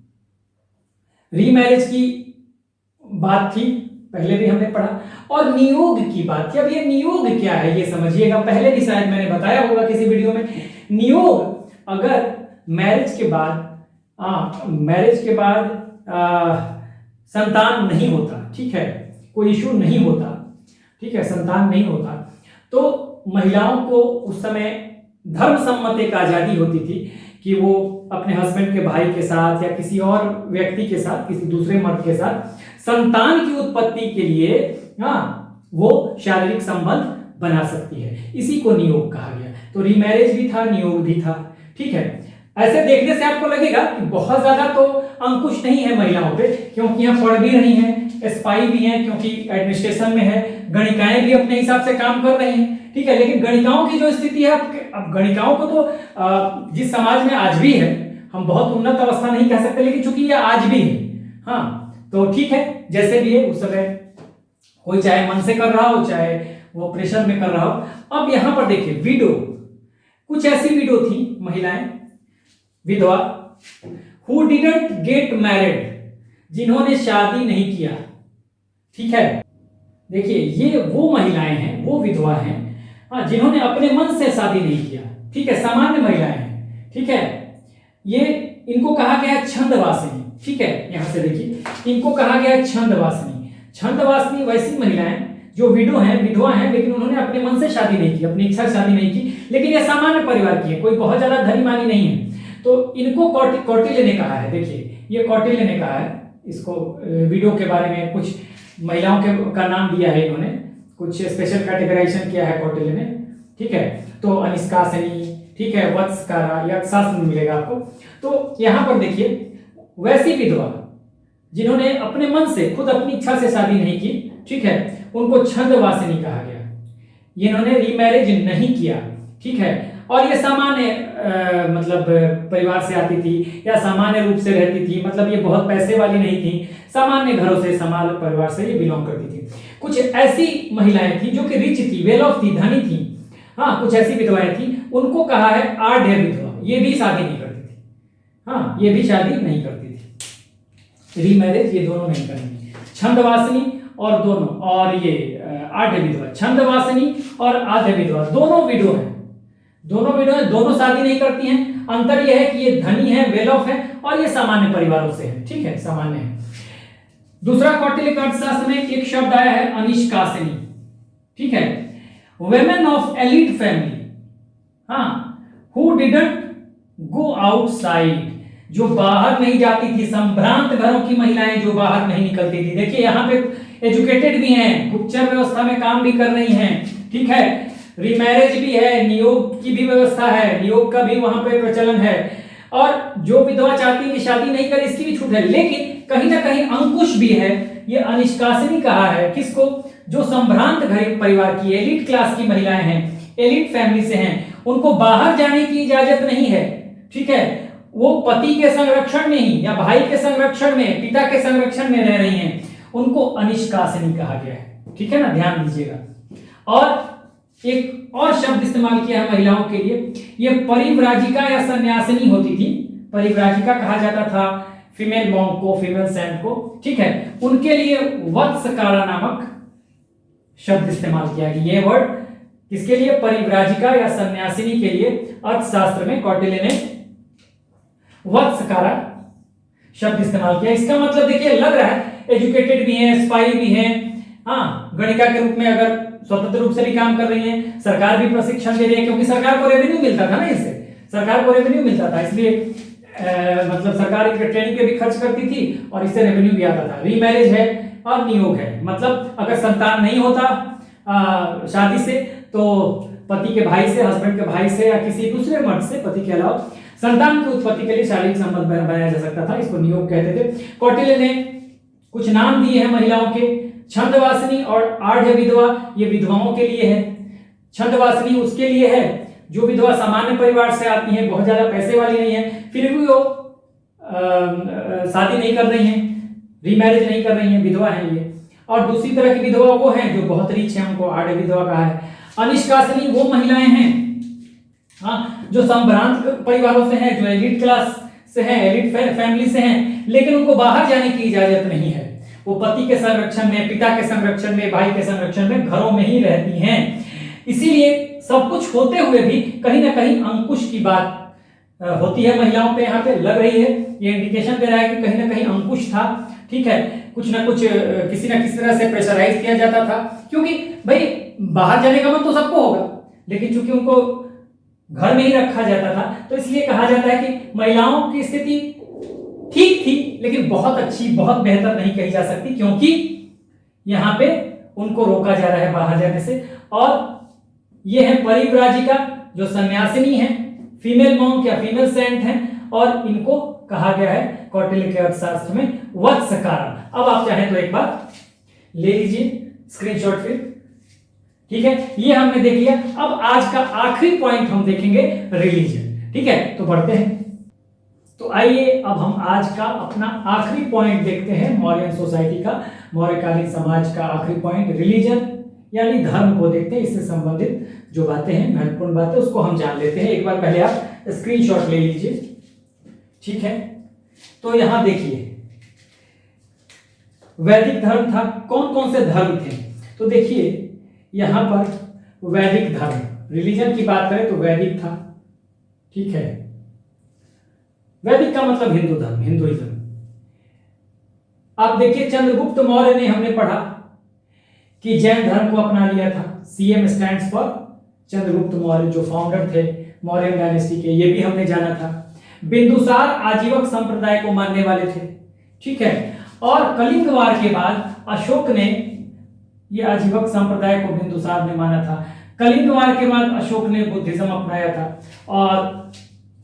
Speaker 1: रीमैरिज की बात थी, पहले भी हमने पढ़ा, और नियोग की बात थी। अब ये नियोग क्या है ये समझिएगा, पहले भी शायद मैंने बताया होगा किसी वीडियो में। नियोग, अगर मैरिज के बाद संतान नहीं होता, ठीक है, कोई इशू नहीं होता, ठीक है, संतान नहीं होता, तो महिलाओं को उस समय धर्म सम्मत एक आजादी होती थी कि वो अपने हस्बैंड के भाई के साथ या किसी और व्यक्ति के साथ, किसी दूसरे मर्द के साथ संतान की उत्पत्ति के लिए, हाँ, वो शारीरिक संबंध बना सकती है। इसी को नियोग कहा गया। तो रीमैरिज भी था, नियोग भी था। ठीक है, ऐसे देखने से आपको लगेगा कि बहुत ज्यादा तो अंकुश नहीं है महिलाओं पे, क्योंकि यहाँ पढ़ भी रही हैं, स्पाई भी हैं, क्योंकि एडमिनिस्ट्रेशन में है, गणिकाएं भी अपने हिसाब से काम कर रही हैं। ठीक है, लेकिन गणिकाओं की जो स्थिति है, अब गणिकाओं को तो जिस समाज में आज भी है, हम बहुत उन्नत अवस्था नहीं कह सकते, लेकिन चूंकि ये आज भी है, हाँ, तो ठीक है, जैसे भी है, उस समय कोई चाहे मन से कर रहा हो, चाहे वो प्रेशर में कर रहा हो। अब यहां पर देखिए विडो, कुछ ऐसी विडो थी महिलाएं, विधवा, हु डिडंट गेट मैरिड, जिन्होंने शादी नहीं किया। ठीक है, देखिए ये वो महिलाएं हैं, वो विधवा हैं, हाँ, जिन्होंने अपने मन से शादी नहीं किया। ठीक है, सामान्य महिलाएं हैं, ठीक है। ये इनको कहा गया है छंदवासिनी, ठीक है, यहां से देखिए इनको कहा गया है छंदवासिनी। छंदवासिनी वैसी महिलाएं जो विधवा हैं, लेकिन उन्होंने अपने मन से शादी नहीं की, अपनी इच्छा से शादी नहीं की, लेकिन ये सामान्य परिवार की है, कोई बहुत ज्यादा धनी मानी नहीं है। तो इनको कौटिल्य ने कहा है, देखिए ये कौटिल्य ने कहा है, इसको वीडियो के बारे में कुछ महिलाओं के का नाम दिया है इन्होंने, कुछ स्पेशल कैटेगराइजेशन किया है कौटिल्य ने, ठीक है। तो अनिष्कासिनी, ठीक है, वत्सकारा, यक्षासन मिलेगा आपको। तो यहाँ पर देखिए वैसी विधवा जिन्होंने अपने मन से खुद अपनी इच्छा से शादी नहीं की, ठीक है, उनको छंदवासिनी कहा गया। इन्होंने रीमैरिज नहीं किया, ठीक है, और ये सामान्य मतलब परिवार से आती थी या सामान्य रूप से रहती थी, मतलब ये बहुत पैसे वाली नहीं थी, सामान्य घरों से, सामान्य परिवार से ये बिलोंग करती थी। कुछ ऐसी महिलाएं थी जो कि रिच थी, वेल ऑफ थी, धनी थी, हाँ, कुछ ऐसी विधवाएं थी, उनको कहा है आढ़ विधवा। ये भी शादी नहीं करती थी, हाँ, ये भी शादी नहीं करती थी, रीमैरिज ये दोनों नहीं करेंगी। छंदवासिनी और दोनों, और ये आढ़ विधवा, छंदवासिनी और आढ़ विधवा दोनों विडो हैं, दोनों शादी नहीं करती हैं। अंतर यह है कि ये धनी है, वेल ऑफ है, और ये सामान्य परिवारों से है, ठीक है, सामान्य है। दूसरा कौटिल्य के अर्थशास्त्र में एक शब्द आया है अनिष्कासिनी, ठीक है, women of elite family, हाँ, who didn't go outside, जो बाहर नहीं जाती थी, संभ्रांत घरों की महिलाएं जो बाहर नहीं निकलती थी। देखिए यहाँ पे एजुकेटेड भी हैं, गुप्तचर व्यवस्था में काम भी कर रही हैं, ठीक है, रीमैरिज भी है, नियोग की भी व्यवस्था है, नियोग का भी वहां पे प्रचलन है, और जो विधवा चाहती है कि शादी नहीं करे इसकी भी छूट है, लेकिन कहीं ना कहीं अंकुश भी है। ये अनिष्कासिनी कहा है किसको, जो संभ्रांत घर परिवार की, एलिट क्लास की महिलाएं हैं, एलिट फैमिली से हैं, उनको बाहर जाने की इजाजत नहीं है, ठीक है, वो पति के संरक्षण में ही या भाई के संरक्षण में, पिता के संरक्षण में रह रही हैं, उनको अनिष्कासिनी कहा गया है, ठीक है ना, ध्यान दीजिएगा। और एक और शब्द इस्तेमाल किया है महिलाओं के लिए, ये परिव्राजिका या सन्यासिनी होती थी। परिव्राजिका कहा जाता था फीमेल मॉन्क को, फीमेल सेंट को, ठीक है, उनके लिए वत्सकारा नामक शब्द इस्तेमाल किया गया। ये वर्ड किसके लिए, परिव्राजिका या सन्यासिनी के लिए अर्थशास्त्र में कौटिल्य ने वत्सकारा शब्द इस्तेमाल किया। इसका मतलब देखिए लग रहा है एजुकेटेड भी हैं, स्पाई भी हैं, हाँ, गणिका के रूप में अगर स्वतंत्र रूप से भी काम कर रही है, सरकार भी प्रशिक्षण दे रही है, क्योंकि सरकार को रेवेन्यू मिलता था ना, इससे सरकार को रेवेन्यू मिलता था, इसलिए मतलब सरकार इनके ट्रेनिंग पे भी खर्च करती थी और इससे रेवेन्यू भी आता था। रीमैरिज है और नियोग है, मतलब अगर संतान नहीं होता शादी से तो पति के भाई से, हस्बैंड के भाई से या किसी दूसरे मर्द से, पति के अलावा, संतान की उत्पत्ति के लिए शारीरिक संबंध बनाया जा सकता था, इसको नियोग कहते थे। कौटिल्य ने कुछ नाम दिए हैं महिलाओं के, छंदवासिनी और आढ़ विधवा, ये विधवाओं के लिए है। छंदवासिनी उसके लिए है जो विधवा सामान्य परिवार से आती है, बहुत ज्यादा पैसे वाली नहीं है, फिर भी वो शादी नहीं कर रही हैं, रीमैरिज नहीं कर रही हैं, विधवा है ये। और दूसरी तरह की विधवा वो हैं जो बहुत रिच हैं, उनको आढ़ विधवा कहा है। अनिष्कासिनी वो महिलाएं हैं, हाँ, जो संभ्रांत परिवारों से हैं, जो एलिट क्लास से हैं, एलिट फैमिली से हैं, लेकिन उनको बाहर जाने की इजाजत नहीं है, वो पति के संरक्षण में, पिता के संरक्षण में, भाई के संरक्षण में, घरों में ही रहती हैं। इसीलिए सब कुछ होते हुए भी कहीं ना कहीं अंकुश की बात होती है महिलाओं पे, यहाँ पे लग रही है, ये इंडिकेशन दे रहा है कि कहीं ना कहीं अंकुश था, ठीक है, कुछ ना कुछ किसी ना किसी तरह से प्रेशराइज किया जाता था, क्योंकि भाई बाहर जाने का मन तो सबको होगा, लेकिन चूंकि उनको घर में ही रखा जाता था, तो इसलिए कहा जाता है कि महिलाओं की स्थिति ठीक थी, लेकिन बहुत अच्छी, बहुत बेहतर नहीं कही जा सकती, क्योंकि यहाँ पे उनको रोका जा रहा है बाहर जाने से। और ये है परिव्राजिका जो सन्यासिनी है, फीमेल मॉन्क या फीमेल सेंट है, और इनको कहा गया है कौटिल्य के अर्थशास्त्र में वत्सकारा। अब आप चाहें तो एक बार ले लीजिए स्क्रीनशॉट फिर, ठीक है, ये हमने देख लिया। अब आज का आखिरी पॉइंट हम देखेंगे रिलीजन, ठीक है, तो बढ़ते हैं। तो आइए अब हम आज का अपना आखिरी पॉइंट देखते हैं, मौर्यन सोसाइटी का, मौर्यकालीन समाज का आखिरी पॉइंट रिलीजन यानी धर्म को देखते हैं। इससे संबंधित जो बातें हैं, महत्वपूर्ण बातें, उसको हम जान लेते हैं। एक बार पहले आप स्क्रीनशॉट ले लीजिए, ठीक है। तो यहां देखिए वैदिक धर्म था, कौन कौन से धर्म थे, तो देखिए यहां पर वैदिक धर्म, रिलीजन की बात करें तो वैदिक था, ठीक है। वैदिक का मतलब हिंदू धर्म, हिंदुइज्म। आप देखिए चंद्रगुप्त मौर्य ने हमने पढ़ा कि जैन धर्म को अपना लिया था। CM stands for Chandragupta Maurya, जो फाउंडर थे मौर्य डायनेस्टी के, ये भी हमने जाना था। बिंदुसार आजीवक संप्रदाय को मानने वाले थे, ठीक है। और कलिंग वार के बाद अशोक ने ये आजीवक संप्रदाय को बिंदुसार ने माना था। कलिंग वार के बाद अशोक ने बुद्धिज्म अपनाया था और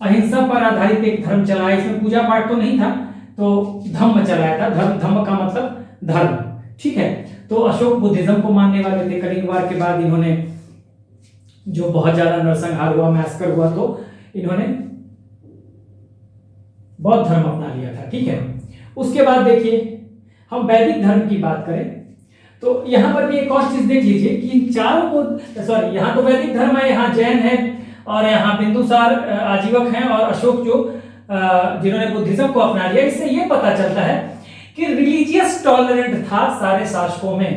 Speaker 1: अहिंसा पर आधारित एक धर्म चलाया। इसमें पूजा पाठ तो नहीं था, तो धम्म चलाया था। धम्म का मतलब धर्म, ठीक है। तो अशोक बुद्धिज्म को मानने वाले थे। कलिंग वार के बाद इन्होंने जो बहुत ज्यादा नरसंहार हुआ, मैसकर हुआ, तो इन्होंने बौद्ध धर्म अपना लिया था, ठीक है। उसके बाद देखिए हम वैदिक धर्म की बात करें तो यहां पर भी एक और चीज देख लीजिए कि इन चारों को, सॉरी, यहां तो वैदिक धर्म है, यहां जैन है और यहाँ बिंदुसार आजीवक हैं और अशोक जो जिन्होंने बुद्धिज्म को अपना लिया। इससे ये पता चलता है कि रिलीजियस टॉलरेंट था सारे शासकों में।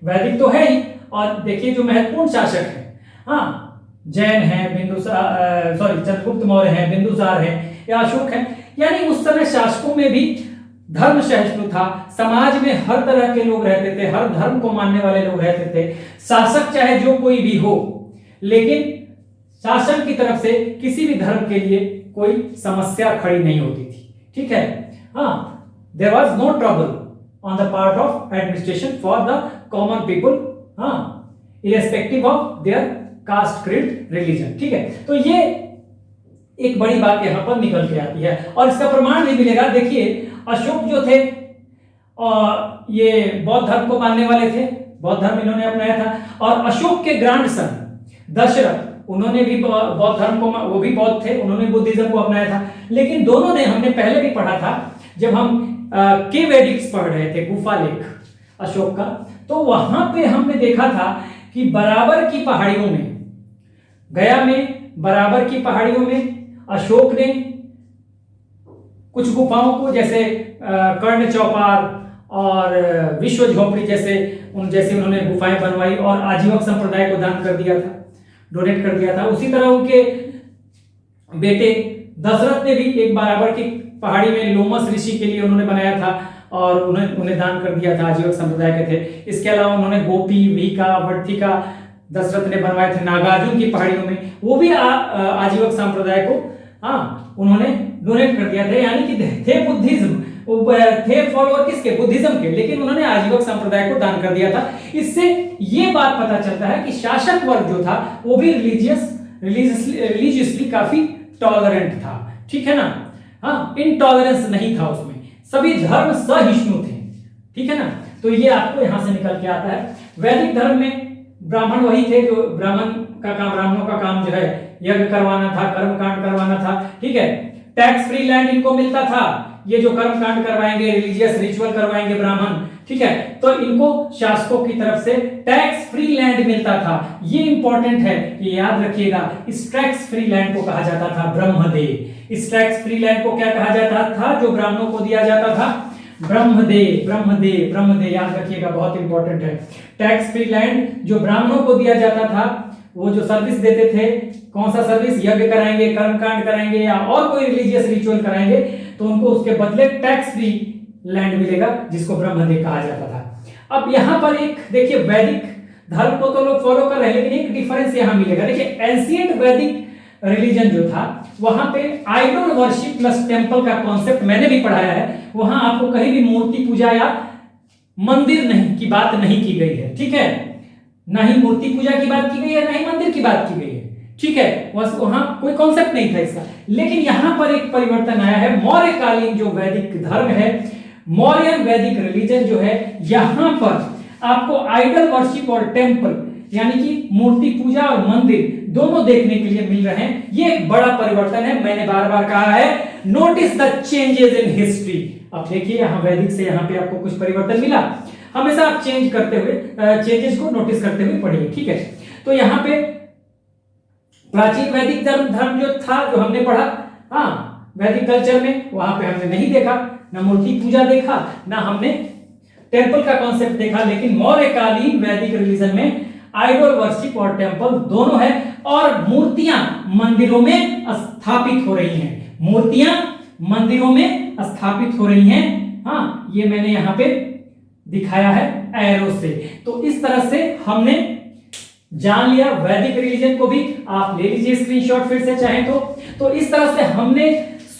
Speaker 1: वैदिक तो है ही, और देखिए जो महत्वपूर्ण शासक है, हाँ, जैन है, बिंदुसार, सॉरी, चंद्रगुप्त मौर्य है, बिंदुसार है या अशोक है, यानी उस समय शासकों में भी धर्म सहिष्णु था। समाज में हर तरह के लोग रहते थे, हर धर्म को मानने वाले लोग रहते थे। शासक चाहे जो कोई भी हो, लेकिन शासन की तरफ से किसी भी धर्म के लिए कोई समस्या खड़ी नहीं होती थी, ठीक है। हाँ, there was no trouble on the part of administration for the common people, हाँ, irrespective of their caste, creed, religion, ठीक है। तो ये एक बड़ी बात यहां पर निकल के आती है और इसका प्रमाण भी मिलेगा। देखिए अशोक जो थे और ये बौद्ध धर्म को मानने वाले थे, बौद्ध धर्म इन्होंने अपनाया था। और अशोक के ग्रैंडसन दशरथ, उन्होंने भी बौद्ध धर्म को, वो भी बौद्ध थे, उन्होंने बुद्धिज्म को अपनाया था। लेकिन दोनों ने, हमने पहले भी पढ़ा था जब हम केव एडिक्ट्स पढ़ रहे थे, गुफा लेख अशोक का, तो वहां पे हमने देखा था कि बराबर की पहाड़ियों में, गया में बराबर की पहाड़ियों में अशोक ने कुछ गुफाओं को, जैसे कर्ण चौपाल और विश्व झोपड़ी जैसे उन्होंने गुफाएं बनवाई और आजीवक संप्रदाय को दान कर दिया था, डोनेट कर दिया था। उसी तरह उनके बेटे दशरथ ने भी एक बराबर की पहाड़ी में लोमस ऋषि के लिए उन्होंने बनाया था और उन्हें दान कर दिया था, आजीवक संप्रदाय के थे। इसके अलावा उन्होंने गोपी, विहिका, वर्तिका दशरथ ने बनवाए थे नागार्जुन की पहाड़ियों में, वो भी आजीवक संप्रदाय को, हाँ, उन्होंने डोनेट कर दिया था। यानी कि थे बुद्धिज्म, थे फॉलोअर किसके, बुद्धिज्म के, लेकिन उन्होंने आजीवक संप्रदाय को दान कर दिया था। इससे ये बात पता चलता है कि शासक वर्ग जो था वो भी रिलीजियसली काफी टॉलरेंट था, ठीक है ना। हाँ, इनटॉलरेंस नहीं था उसमें, सभी धर्म सहिष्णु थे, ठीक है ना। तो ये आपको यहां से निकल के आता है। वैदिक धर्म में ब्राह्मण वही थे जो ब्राह्मणों का काम जो है यज्ञ करवाना था, कर्म कांड करवाना था, ठीक है। टैक्स फ्री लैंड इनको मिलता था, ये जो कर्म कांड करवाएंगे, रिलीजियस रिचुअल करवाएंगे ब्राह्मण, ठीक है, तो इनको शासकों की तरफ से टैक्स फ्री लैंड मिलता था। ये इंपॉर्टेंट है, ये याद रखिएगा। इस टैक्स फ्री लैंड को कहा जाता था ब्रह्मदेव। इस टैक्स फ्री लैंड को क्या कहा जाता था जो ब्राह्मणों को दिया जाता था? ब्रह्मदेव, ब्रह्मदेव, ब्रह्मदेव, याद रखिएगा, बहुत इंपॉर्टेंट है। टैक्स फ्री लैंड जो ब्राह्मणों को दिया जाता था, वो जो सर्विस देते थे, कौन सा सर्विस, यज्ञ कराएंगे, कर्मकांड कराएंगे या और कोई रिलीजियस रिचुअल कराएंगे, तो उनको उसके बदले टैक्स फ्री लैंड मिलेगा, जिसको ब्रह्मदेव कहा जाता था। अब यहां पर एक देखिए, वैदिक धर्म को तो लोग फॉलो कर रहे हैं, लेकिन एक डिफरेंस यहां मिलेगा। देखिए एंशिएंट वैदिक रिलीजन जो था, वहां पे आइडल वर्शिप प्लस टेंपल का कॉन्सेप्ट मैंने भी पढ़ाया है। वहां आपको कहीं भी मूर्ति पूजा या मंदिर नहीं की बात नहीं की गई है, ठीक है, ना ही मूर्ति पूजा की बात की गई है, ना ही मंदिर की बात की गई है, ठीक है, वहां कोई कॉन्सेप्ट नहीं था इसका। लेकिन यहां पर एक परिवर्तन आया है। मौर्यकालीन जो वैदिक धर्म है, मौर्यन वैदिक रिलीजन जो है, यहां पर आपको आइडल वर्शिप और टेंपल यानी कि मूर्ति पूजा और मंदिर दोनों देखने के लिए मिल रहे हैं। ये एक बड़ा परिवर्तन है, मैंने बार बार कहा है, notice the changes in history. अब देखिए यहां वैदिक से यहां पे आपको कुछ परिवर्तन मिला, हमेशा आप चेंज करते हुए, चेंजेस को नोटिस करते हुए पढ़िए, ठीक है। तो यहां पे प्राचीन वैदिक धर्म जो था, जो हमने पढ़ा, हाँ, वैदिक कल्चर में, वहां पे हमने नहीं देखा, ना मूर्ति पूजा देखा, ना हमने टेंपल का कॉन्सेप्ट देखा। लेकिन मौर्यकालीन वैदिक रिलीजन में आइडल वर्शिप और टेंपल दोनों है। और मूर्तियां मंदिरों में स्थापित हो रही हैं। मूर्तियां मंदिरों में स्थापित हो रही हैं। हाँ, ये मैंने यहां पे दिखाया है एरो से। तो इस तरह से हमने जान लिया वैदिक रिलीजन को भी। आप ले लीजिए स्क्रीनशॉट फिर से चाहें तो इस तरह से हमने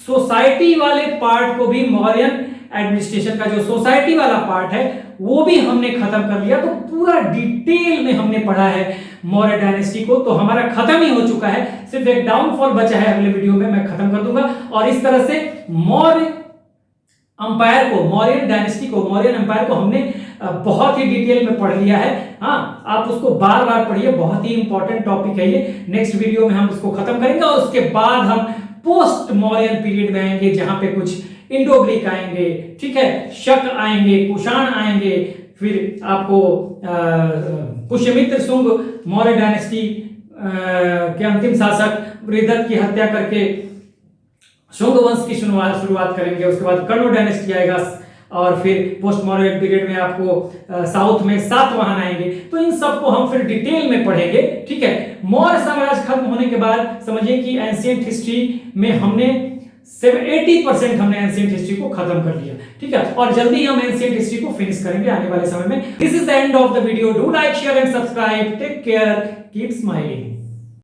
Speaker 1: सोसाइटी वाले पार्ट को भी, मौर्यन एडमिनिस्ट्रेशन का जो सोसाइटी वाला पार्ट है वो भी हमने खत्म कर लिया। तो पूरा डिटेल में हमने पढ़ा है मौर्य डायनेस्टी को। तो हमारा खत्म ही हो चुका है, सिर्फ एक डाउनफॉल बचा है, अगले वीडियो में मैं खत्म कर दूंगा। और इस तरह से मौर्य अंपायर को, मौर्यन डायनेस्टी को, मौर्यन अंपायर को हमने बहुत ही डिटेल में पढ़ लिया है। हाँ, आप उसको बार बार पढ़िए, बहुत ही इंपॉर्टेंट टॉपिक है ये। नेक्स्ट वीडियो में हम इसको खत्म करेंगे और उसके बाद हम पोस्ट मौर्यन पीरियड में आएंगे, जहां पे कुछ इंडो ग्रीक आएंगे, ठीक है, शक आएंगे, कुषाण आएंगे, फिर आपको पुष्यमित्र शुंग मौर्य डायनेस्टी के अंतिम शासक बृहदत्त की हत्या करके शुंग वंश की शुरुआत करेंगे। उसके बाद कर्ण डायनेस्टी आएगा और फिर पोस्ट मॉडर्न पीरियड में आपको साउथ में सातवाहन आएंगे। तो इन सबको हम फिर डिटेल में पढ़ेंगे, ठीक है। मौर्य साम्राज्य खत्म होने के बाद समझिए कि एंशिएंट हिस्ट्री में हमने 80% हमने एंशिएंट हिस्ट्री को खत्म कर लिया, ठीक है। और जल्दी हम एंशिएंट हिस्ट्री को फिनिश करेंगे आने वाले समय में। This is the end of the video. Do like, share and subscribe. Take care, keep smiling.